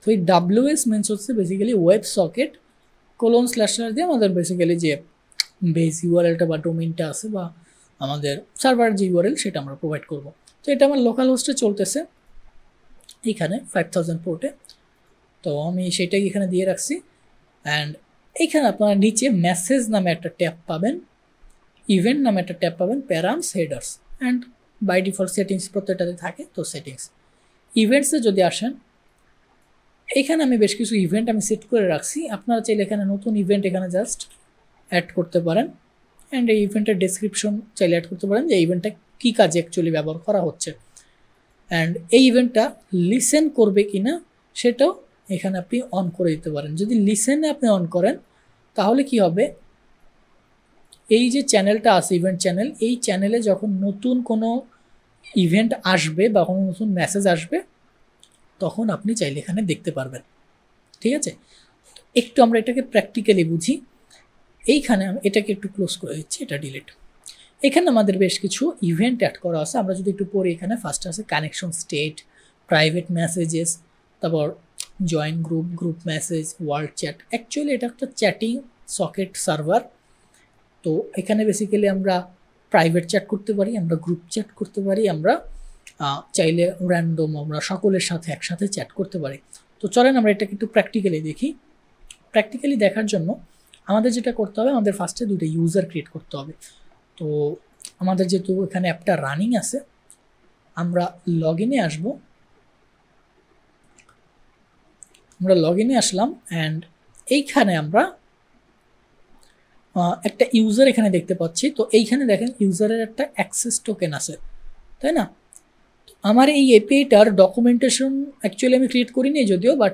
তো এই WS মিনস হচ্ছে বেসিক্যালি ওয়েব সকেট :/ দিয়ে আমাদের বেসিক্যালি যে বেস ইউআরএলটা বা ডোমেইনটা আছে বা আমাদের সার্ভার যে ইউআরএল সেটা আমরা প্রোভাইড করব। তো এটা আমার লোকাল হোস্টে চলতেছে এইখানে 5000 পোর্টে। তো আমি সেটাই এখানে দিয়ে রাখছি। অ্যান্ড এইখানে আপনারা নিচে মেসেজ নামে একটা ট্যাব পাবেন, ইভেন্ট নামে একটা ট্যাব পাবেন, params, headers, and by default settings প্রত্যেকটাতে থাকে। তো সেটিংস ইভেন্টসে যদি আসেন, এখানে আমি বেশ কিছু ইভেন্ট আমি সেট করে রাখছি। আপনারা চাইলে এখানে নতুন ইভেন্ট এখানে জাস্ট অ্যাড করতে পারেন, অ্যান্ড এই ইভেন্টের ডেসক্রিপশন চাইলে অ্যাড করতে পারেন যে ইভেন্টটা কী কাজে অ্যাকচুয়ালি ব্যবহার করা হচ্ছে, অ্যান্ড এই ইভেন্টটা লিসেন করবে কি না সেটাও এখানে আপনি অন করে দিতে পারেন। যদি লিসেনে আপনি অন করেন তাহলে কি হবে, এই যে চ্যানেলটা আছে ইভেন্ট চ্যানেল, এই চ্যানেলে যখন নতুন কোনো ইভেন্ট আসবে বা কোনো নতুন মেসেজ আসবে তখন আপনি চাইলে এখানে দেখতে পারবেন। ঠিক আছে, একটু আমরা এটাকে প্র্যাকটিক্যালি বুঝি। এইখানে আমি এটাকে একটু ক্লোজ করে দিচ্ছি, এটা ডিলিট। এখানে আমাদের বেশ কিছু ইভেন্ট অ্যাড করা আছে। আমরা যদি একটু পরে, এখানে ফার্স্ট আছে কানেকশন স্টেট, প্রাইভেট মেসেজেস, তারপর join group, group message, world chat. Actually এটা একটা চ্যাটিং সকেট সার্ভার। তো এখানে বেসিক্যালি আমরা প্রাইভেট চ্যাট করতে পারি, আমরা গ্রুপ চ্যাট করতে পারি, আমরা চাইলে র্যান্ডম আমরা সকলের সাথে একসাথে চ্যাট করতে পারি। তো চলেন আমরা এটাকে একটু প্র্যাকটিক্যালি দেখি। প্র্যাকটিক্যালি দেখার জন্য আমাদের যেটা করতে হবে, আমাদের ফার্স্টে দুটো ইউজার ক্রিয়েট করতে হবে। তো আমাদের যেহেতু এখানে অ্যাপটা রানিং আছে, আমরা লগ ইনে আসবো। আমরা লগ ইনে আসলাম অ্যান্ড এইখানে আমরা একটা ইউজার এখানে দেখতে পাচ্ছি। তো এইখানে দেখেন ইউজারের একটা অ্যাক্সেস টোকেন আছে, তাই না? আমার এই এপিআইটার ডকুমেন্টেশন অ্যাকচুয়ালি আমি ক্রিয়েট করিনি যদিও, বাট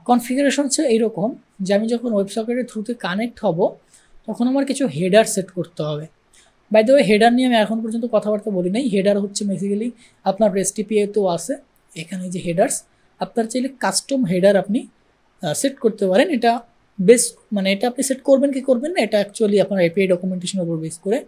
কনফিগারেশন হচ্ছে এইরকম যে আমি যখন ওয়েবসকেটের থ্রুতে কানেক্ট হব তখন আমার কিছু হেডার সেট করতে হবে। বাই দ্য ওয়ে, হেডার নিয়ে আমি এখন পর্যন্ত কথাবার্তা বলি নাই। হেডার হচ্ছে বেসিক্যালি আপনার REST API-তেও আছে, এখানে যে হেডার্স, আপনার চাইলে কাস্টম হেডার আপনি সেট করতে পারেন। এটা বেস মানে এটা আপনি সেট করবেন কি করবেন না, এটা অ্যাকচুয়ালি আপনার এপিআই ডকুমেন্টেশনের উপর বেস করে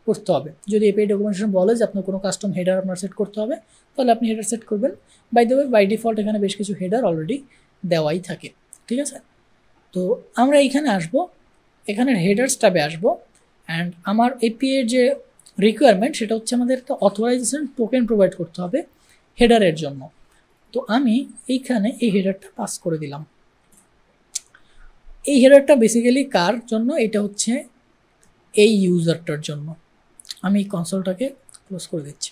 করতে হবে। যদি এপিআই ডকুমেন্টেশন বলে যে আপনার কোনো কাস্টম হেডার আপনার সেট করতে হবে, তাহলে আপনি হেডার সেট করবেন। By the way, by default এখানে বেশ কিছু হেডার অলরেডি দেওয়াই থাকে, ঠিক আছে? তো আমরা এইখানে আসবো, এখানে হেডার্স ট্যাবে আসবো অ্যান্ড আমার এপিআই যে রিকোয়ারমেন্ট সেটা হচ্ছে আমাদের একটা অথরাইজেশন টোকেন প্রোভাইড করতে হবে হেডারের জন্য। তো আমি এইখানে এই হেডারটা পাস করে দিলাম। এই হেডারটা বেসিক্যালি কার জন্য? এটা হচ্ছে এই ইউজারটার জন্য। আমি কনসোলটাকে ক্লোজ করে দিচ্ছি।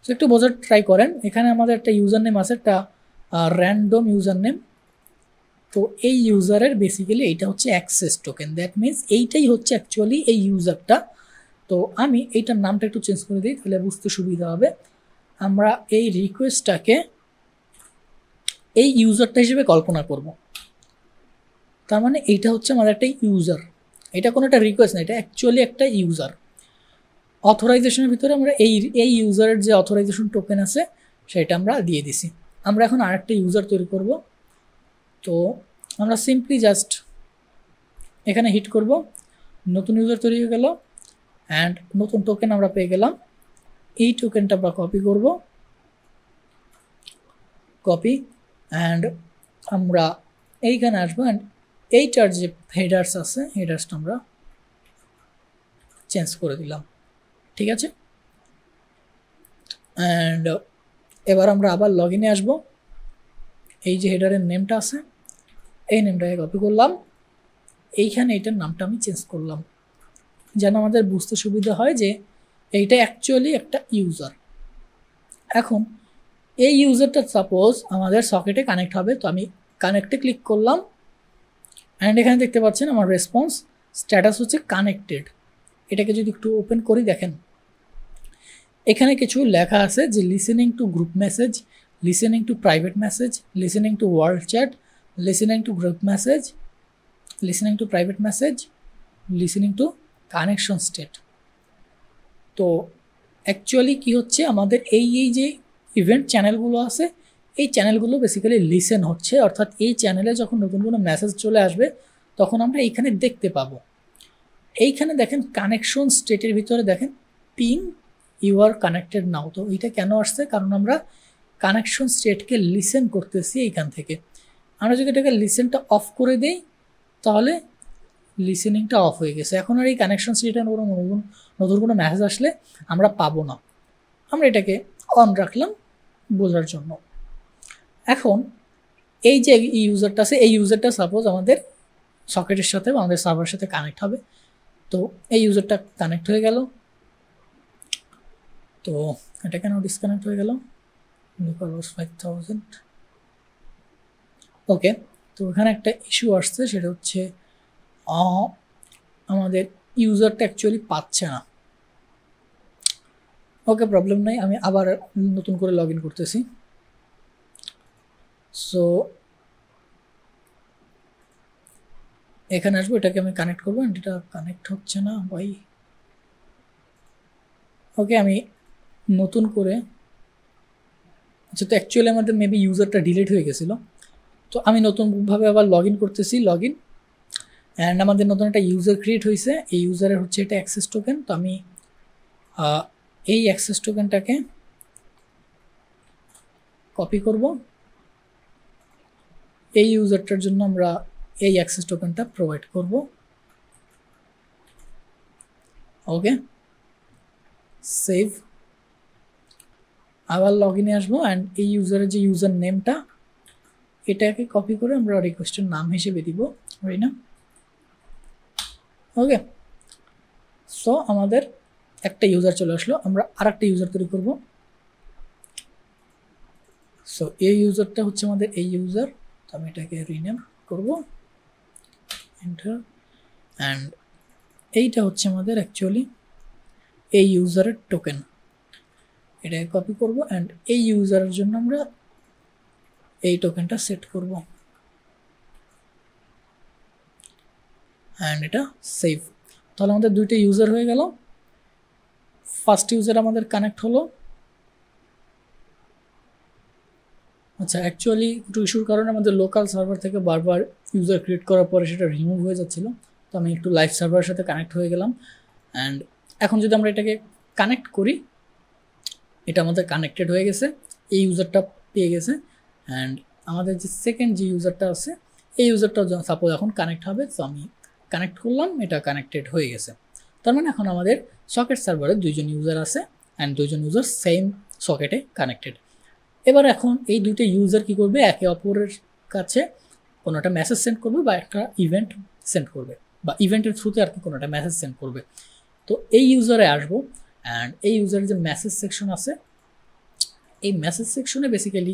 তো একটু বোঝার ট্রাই করেন, এখানে আমাদের একটা ইউজার নেম আছে, একটা র্যান্ডম ইউজার নেম। তো এই ইউজারের বেসিক্যালি এইটা হচ্ছে অ্যাক্সেস টোকেন, দ্যাট মিনস এইটাই হচ্ছে অ্যাকচুয়ালি এই ইউজারটা। তো আমি এইটার নামটা একটু চেঞ্জ করে দিই, তাহলে বুঝতে সুবিধা হবে। আমরা এই রিকোয়েস্টটাকে এই ইউজারটা হিসেবে কল্পনা করব। তার মানে এইটা হচ্ছে আমাদের একটা ইউজার, এটা কোনো একটা রিকোয়েস্ট না, এটা অ্যাকচুয়ালি একটা ইউজার। অথরাইজেশনের ভিতরে আমরা এই ইউজারের যে অথরাইজেশন টোকেন আছে সেটা আমরা দিয়ে দিছি। আমরা এখন আরেকটা ইউজার তৈরি করব। তো আমরা সিম্পলি জাস্ট এখানে হিট করব, নতুন ইউজার তৈরি হয়ে গেল অ্যান্ড নতুন টোকেন আমরা পেয়ে গেলাম। এই টোকেনটা আমরা কপি করব, কপি, অ্যান্ড আমরা এইখানে আসবো অ্যান্ড এইটার যে হেডার্স আছে হেডার্সটা আমরা চেঞ্জ করে দিলাম, ঠিক আছে? অ্যান্ড এবার আমরা আবার লগ ইনে আসবো। এই যে হেডারের নেমটা আছে এই নেমটাকে কপি করলাম, এইখানে এটার নামটা আমি চেঞ্জ করলাম যেন আমাদের বুঝতে সুবিধা হয় যে এইটা অ্যাকচুয়ালি একটা ইউজার। এখন এই ইউজারটা সাপোজ আমাদের সকেটে কানেক্ট হবে, তো আমি কানেক্টে ক্লিক করলাম অ্যান্ড এখানে দেখতে পাচ্ছেন আমার রেসপন্স স্ট্যাটাস হচ্ছে কানেক্টেড। এটাকে যদি একটু ওপেন করি দেখেন এখানে কিছু লেখা আছে যে listening to group message, listening to private message, listening to world chat, listening to group message, listening to private message, listening to connection state. তো অ্যাকচুয়ালি কি হচ্ছে, আমাদের এই যে ইভেন্ট চ্যানেলগুলো আছে এই চ্যানেলগুলো বেসিক্যালি লিসেন হচ্ছে, অর্থাৎ এই চ্যানেলে যখন নতুন কোনো মেসেজ চলে আসবে তখন আমরা এইখানে দেখতে পাবো। এইখানে দেখেন কানেকশন স্টেটের ভিতরে দেখেন পিং ইউ আর কানেক্টেড নাও। তো এইটা কেন আসছে? কারণ আমরা কানেকশন স্টেটকে লিসেন করতেছি এইখান থেকে। আমরা যদি এটাকে লিসেনটা অফ করে দেই তাহলে লিসেনিংটা অফ হয়ে গেছে, এখন আর এই কানেকশন স্টেটে নতুন কোনো মেসেজ আসলে আমরা পাবো না। আমরা এটাকে অন রাখলাম বোঝার জন্য। এখন এই যে ইউজারটা আছে এই ইউজারটা সাপোজ আমাদের সকেটের সাথে বা আমাদের সার্ভারের সাথে কানেক্ট হবে। তো এই ইউজারটা কানেক্ট হয়ে গেল, তো এটা কেন ডিসকানেক্ট হয়ে গেল? 5000। ওকে, তো এখানে একটা ইস্যু আসছে, সেটা হচ্ছে আমাদের ইউজারটা অ্যাকচুয়ালি পাচ্ছে না। ওকে, প্রবলেম নাই, আমি আবার নতুন করে লগ ইন করতেছি। সো এখানে আসবো, এটাকে আমি কানেক্ট করবো, এটা কানেক্ট হচ্ছে না ভাই। ওকে, আমি নতুন করে, আচ্ছা, তো অ্যাকচুয়ালি আমাদের মেবি ইউজারটা ডিলিট হয়ে গেছিলো, তো আমি নতুনভাবে আবার লগ ইন করতেছি, লগ ইন অ্যান্ড আমাদের নতুন একটা ইউজার ক্রিয়েট হয়েছে। এই ইউজারের হচ্ছে এটা অ্যাক্সেস টোকেন। তো আমি এই অ্যাক্সেস টোকেনটাকে কপি করব, এই ইউজারটার জন্য আমরা এই অ্যাক্সেস টোকেনটা প্রোভাইড করব। ওকে, সেভ, আবার লগ ইনে আসবো অ্যান্ড এই ইউজারের যে ইউজার নেমটা এটাকে কপি করে আমরা রিকোয়েস্টের নাম হিসেবে দিব না। ওকে, সো আমাদের একটা ইউজার চলে আসলো, আমরা আর একটা ইউজার তৈরি করব। সো এই ইউজারটা হচ্ছে আমাদের এই ইউজার, তো আমি এটাকে রিনেম করব, এন্টার। অ্যান্ড এইটা হচ্ছে আমাদের অ্যাকচুয়ালি এই ইউজারের টোকেন, এটাকে কপি করব অ্যান্ড এই ইউজারের জন্য আমরা এই টোকেনটা সেট করব অ্যান্ড এটা সেভ। তাহলে আমাদের দুইটা ইউজার হয়ে গেল। ফার্স্ট ইউজার আমাদের কানেক্ট হলো। আচ্ছা, অ্যাকচুয়ালি একটু ইস্যুর কারণে আমাদের লোকাল সার্ভার থেকে বারবার ইউজার ক্রিয়েট করার পরে সেটা রিমুভ হয়ে যাচ্ছিলো, তো আমি একটু লাইভ সার্ভারের সাথে কানেক্ট হয়ে গেলাম। অ্যান্ড এখন যদি আমরা এটাকে কানেক্ট করি, এটা আমাদের কানেক্টেড হয়ে গেছে, এই ইউজারটা পেয়ে গেছে। অ্যান্ড আমাদের যে সেকেন্ড যে ইউজারটা আছে, এই ইউজারটাও সাপোজ এখন কানেক্ট হবে, তো আমি কানেক্ট করলাম, এটা কানেক্টেড হয়ে গেছে। তার মানে এখন আমাদের সকেট সার্ভারে দুইজন ইউজার আছে অ্যান্ড দুইজন ইউজার সেম সকেটে কানেক্টেড। এবার এখন এই দুইটা ইউজার কি করবে, একে অপরের কাছে কোনো একটা মেসেজ সেন্ড করবে বা একটা ইভেন্ট সেন্ড করবে, বা ইভেন্টের থ্রুতে আর কি কোনো একটা মেসেজ সেন্ড করবে। তো এই ইউজারে আসবো অ্যান্ড এই ইউজারের যে মেসেজ সেকশন আছে, এই মেসেজ সেকশনে বেসিক্যালি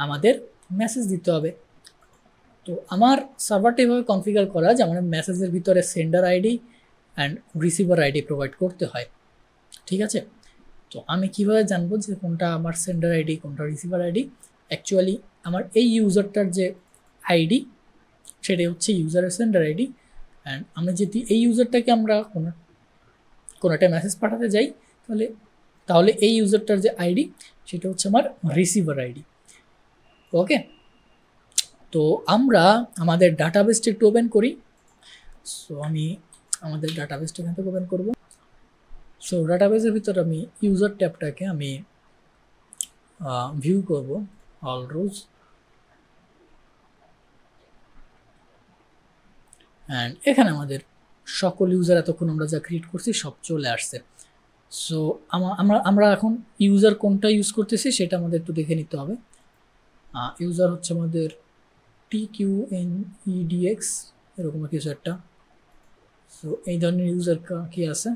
আমাদের মেসেজ দিতে হবে। তো আমার সার্ভারটা এভাবে কনফিগার করা যে আমার মেসেজের ভিতরে sender ID and receiver ID provide করতে হয়, ঠিক আছে। তো আমি কিভাবে জানবো যে কোনটা আমার সেন্ডার আইডি কোনটা রিসিভার আইডি? অ্যাকচুয়ালি আমার এই ইউজারটার যে আইডি সেটাই হচ্ছে ইউজারের সেন্ডার আইডি। অ্যান্ড আমি যদি এই ইউজারটাকে আমরা কোনো একটা মেসেজ পাঠাতে যাই, তাহলে এই ইউজারটার যে আইডি সেটা হচ্ছে আমার রিসিভার আইডি। ওকে, তো আমরা আমাদের ডাটাবেসটা একটু ওপেন করি। সো আমি আমাদের ডাটাবেসটা এখান থেকে ওপেন করবো। সো ডাটাবেসের ভিতরে আমি ইউজার ট্যাবটাকে আমি ভিউ করব, অল রোজ। অ্যান্ড এখানে আমাদের সকল ইউজার এতক্ষণ আমরা যা ক্রিয়েট করছি সব চলে আসছে। সো আমরা এখন ইউজার কোনটা ইউজ করতেছি সেটা আমাদের একটু দেখে নিতে হবে। ইউজার হচ্ছে আমাদের TQNEDX এরকম কিছু একটা। সো এই ধরনের ইউজার কি আছে,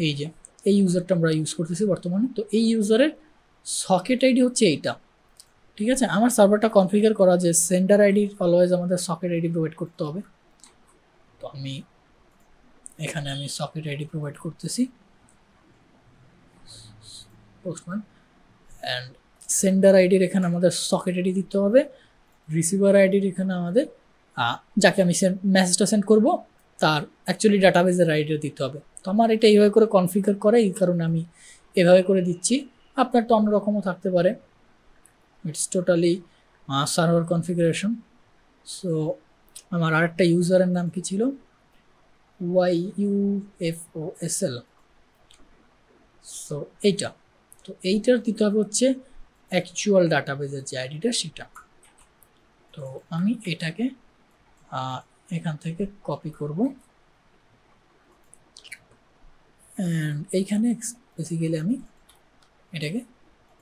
এই যে এই ইউজারটা আমরা ইউজ করতেছি বর্তমানে। তো এই ইউজারের সকেট আইডি হচ্ছে এইটা, ঠিক আছে। আমার সার্ভারটা কনফিগার করা যে সেন্ডার আইডি অলওয়েজ আমাদের সকেট আইডি প্রোভাইড করতে হবে। তো আমি এখানে সকেট আইডি প্রোভাইড করতেছি পোস্টম্যান, অ্যান্ড সেন্ডার আইডির এখানে আমাদের সকেট আইডি দিতে হবে। রিসিভার আইডির এখানে আমাদের যাকে আমি মেসেজটা সেন্ড করব তার অ্যাকচুয়ালি ডাটাবেসের আইডিটা দিতে হবে। তো আমার এটা এইভাবে করে কনফিগার করে, এই কারণে আমি এভাবে করে দিচ্ছি। আপনার তো অন্যরকমও থাকতে পারে, it's totally server configuration. So আমার আরেকটা ইউজারের নাম কি ছিল, YUFOSL। সো এইটা, তো এইটার দিতে হবে হচ্ছে অ্যাকচুয়াল ডাটাবেসের যে আইডিটা সেটা। তো আমি এটাকে এখান থেকে কপি করব অ্যান্ড এইখানে বেসিক্যালি আমি এটাকে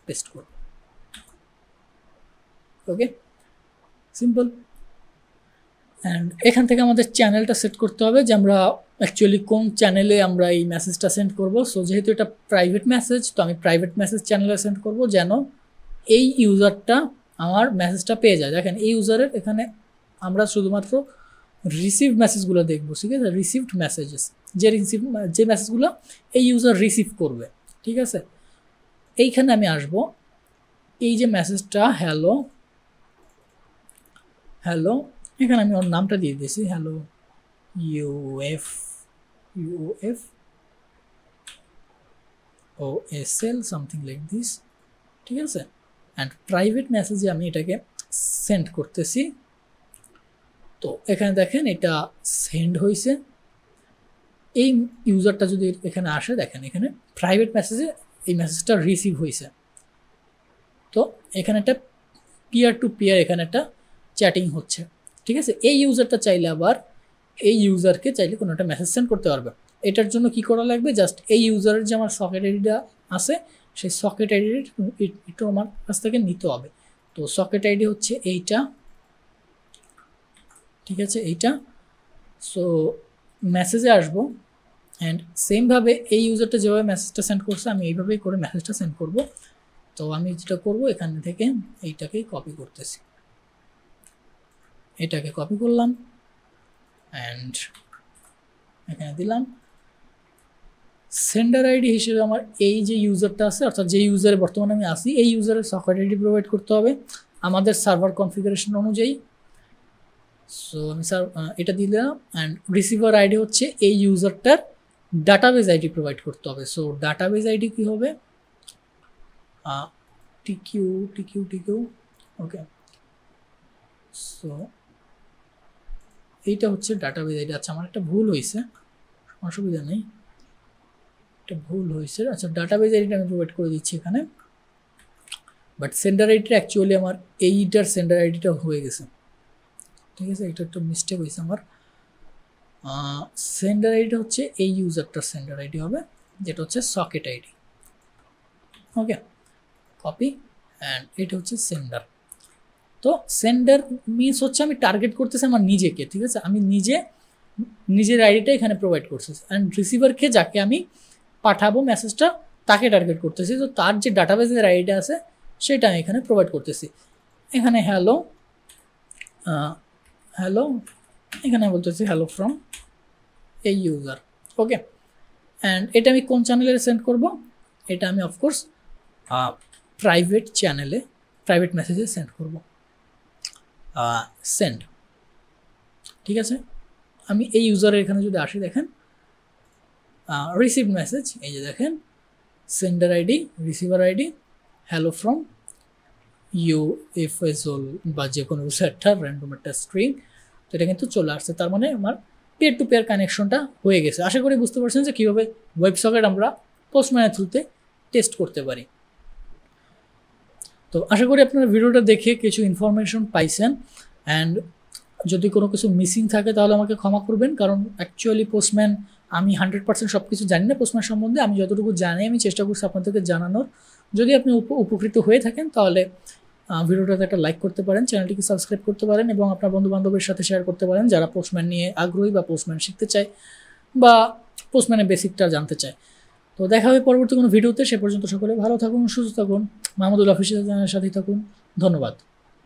পেস্ট করব। ওকে, সিম্পল। অ্যান্ড এখান থেকে আমাদের চ্যানেলটা সেট করতে হবে যে আমরা অ্যাকচুয়ালি কোন চ্যানেলে আমরা এই মেসেজটা সেন্ড করব। সো যেহেতু এটা প্রাইভেট মেসেজ, তো আমি প্রাইভেট মেসেজ চ্যানেলে সেন্ড করব যেন এই ইউজারটা আমার মেসেজটা পেয়ে যায়। দেখেন এই ইউজারের এখানে আমরা শুধুমাত্র রিসিভ মেসেজগুলো দেখবো, ঠিক আছে, রিসিভড মেসেজেস, যে মেসেজগুলো এই ইউজার রিসিভ করবে, ঠিক আছে। এইখানে আমি আসব, এই যে মেসেজটা হ্যালো, এখানে আমি ওর নামটা দিয়ে দিয়েছি, hello UFOSL something like this, ঠিক আছে। অ্যান্ড প্রাইভেট মেসেজে আমি এটাকে সেন্ড করতেছি। তো এখানে দেখেন এটা সেন্ড হয়েছে। এই ইউজারটা যদি এখানে আসে, দেখেন এখানে প্রাইভেট মেসেজে এই মেসেজটা রিসিভ হয়েছে। তো এখানে একটা পিয়ার টু পিয়ার এখানে একটা চ্যাটিং হচ্ছে, ঠিক আছে। এই ইউজারটা চাইলে আবার এই ইউজারকে চাইলে কোনো একটা মেসেজ সেন্ড করতে পারবে। এটার জন্য কি করা লাগবে, জাস্ট এই ইউজারের যে আমার সকেট আইডিটা আছে সেই সকেট আইডি একটু আমার কাছ থেকে নিতে হবে। তো সকেট আইডি হচ্ছে এইটা, ঠিক আছে, এইটা। সো মেসেজে আসবো অ্যান্ড সেমভাবে এই ইউজারটা যেভাবে মেসেজটা সেন্ড করছে আমি এইভাবেই করে মেসেজটা সেন্ড করব। তো আমি যেটা করব এখান থেকে এইটাকে কপি করতেছি, এটাকে কপি করলাম অ্যান্ড এখানে দিলাম। সেন্ডার আইডি হিসেবে আমার এই যে ইউজারটা আছে, অর্থাৎ যে ইউজারে বর্তমানে আমি আসি, এই ইউজারের সকেট আইডি প্রোভাইড করতে হবে আমাদের সার্ভার কনফিগারেশন অনুযায়ী। সো আমি এটা দিলাম অ্যান্ড রিসিভার আইডি হচ্ছে এই ইউজারটার ডাটাবেস আইডি প্রোভাইড করতে হবে। সো ডাটাবেস আইডি কী হবে, টিকিউ ওকে। সো এইটা হচ্ছে ডাটাবেস আইডি। আচ্ছা আমার একটা ভুল হয়েছে, অসুবিধা নেই, একটা ভুল হয়েছে। আচ্ছা ডাটাবেস আইডিটা আমি প্রোভাইড করে দিচ্ছি এখানে, বাট সেন্ডার আইডিটা অ্যাকচুয়ালি আমার এইটার সেন্ডার আইডিটা হয়ে গেছে, ঠিক আছে, এটা একটা মিস্টেক হয়েছে আমার। সেন্ডার আইডিটা হচ্ছে এই ইউজারটার সেন্ডার আইডি হবে, যেটা হচ্ছে socket ID. Okay, copy and এটা হচ্ছে সেন্ডার। তো সেন্ডার মিনস হচ্ছে আমি টার্গেট করতেছি আমার নিজেকে, ঠিক আছে, আমি নিজের আইডিটা এখানে প্রোভাইড করতেছি অ্যান্ড রিসিভারকে যাকে আমি পাঠাবো মেসেজটা তাকে টার্গেট করতেছি। তো তার যে ডাটাবেসের আইডিটা আছে সেটা আমি এখানে প্রোভাইড করতেছি। এখানে হ্যালো এখানে বলতেছি হ্যালো ফ্রম এই ইউজার। ওকে, অ্যান্ড এটা আমি কোন চ্যানেলে সেন্ড করব, এটা আমি অফকোর্স প্রাইভেট চ্যানেলে প্রাইভেট মেসেজে সেন্ড করব। সেন্ড, ঠিক আছে। আমি এই ইউজারের এখানে যদি আসি, দেখেন রিসিভ মেসেজ, এই যে দেখেন sender ID, receiver ID, hello from ইউএফএসওল বা যে কোনো একটা র্যান্ডম একটা স্ট্রিং, তো এটা কিন্তু চলে আসছে। তার মানে আমার পেয়ার টু পেয়ার কানেকশনটা হয়ে গেছে। আশা করি বুঝতে পারছেন যে কীভাবে ওয়েবসকেট আমরা পোস্টম্যানের থ্রুতে টেস্ট করতে পারি। তো আশা করি আপনারা ভিডিওটা দেখে কিছু ইনফরমেশন পাইছেন, অ্যান্ড যদি কোনো কিছু মিসিং থাকে তাহলে আমাকে ক্ষমা করবেন, কারণ অ্যাকচুয়ালি পোস্টম্যান আমি 100% সব কিছু জানি না পোস্টম্যান সম্বন্ধে। আমি যতটুকু জানি আমি চেষ্টা করছি আপনাদেরকে জানানোর। যদি আপনি উপকৃত হয়ে থাকেন তাহলে ভিডিওটাতে একটা লাইক করতে পারেন, চ্যানেলটিকে সাবস্ক্রাইব করতে পারেন এবং আপনার বন্ধুবান্ধবের সাথে শেয়ার করতে পারেন যারা পোস্টম্যান নিয়ে আগ্রহী বা পোস্টম্যান শিখতে চায় বা পোস্টম্যানের বেসিকটা জানতে চায়। তো দেখা হবে পরবর্তী কোনো ভিডিওতে। সে পর্যন্ত সকলে ভালো থাকুন, সুস্থ থাকুন, মাহমুদুল অফিসিয়াল চ্যানেলের সাথেই থাকুন। ধন্যবাদ।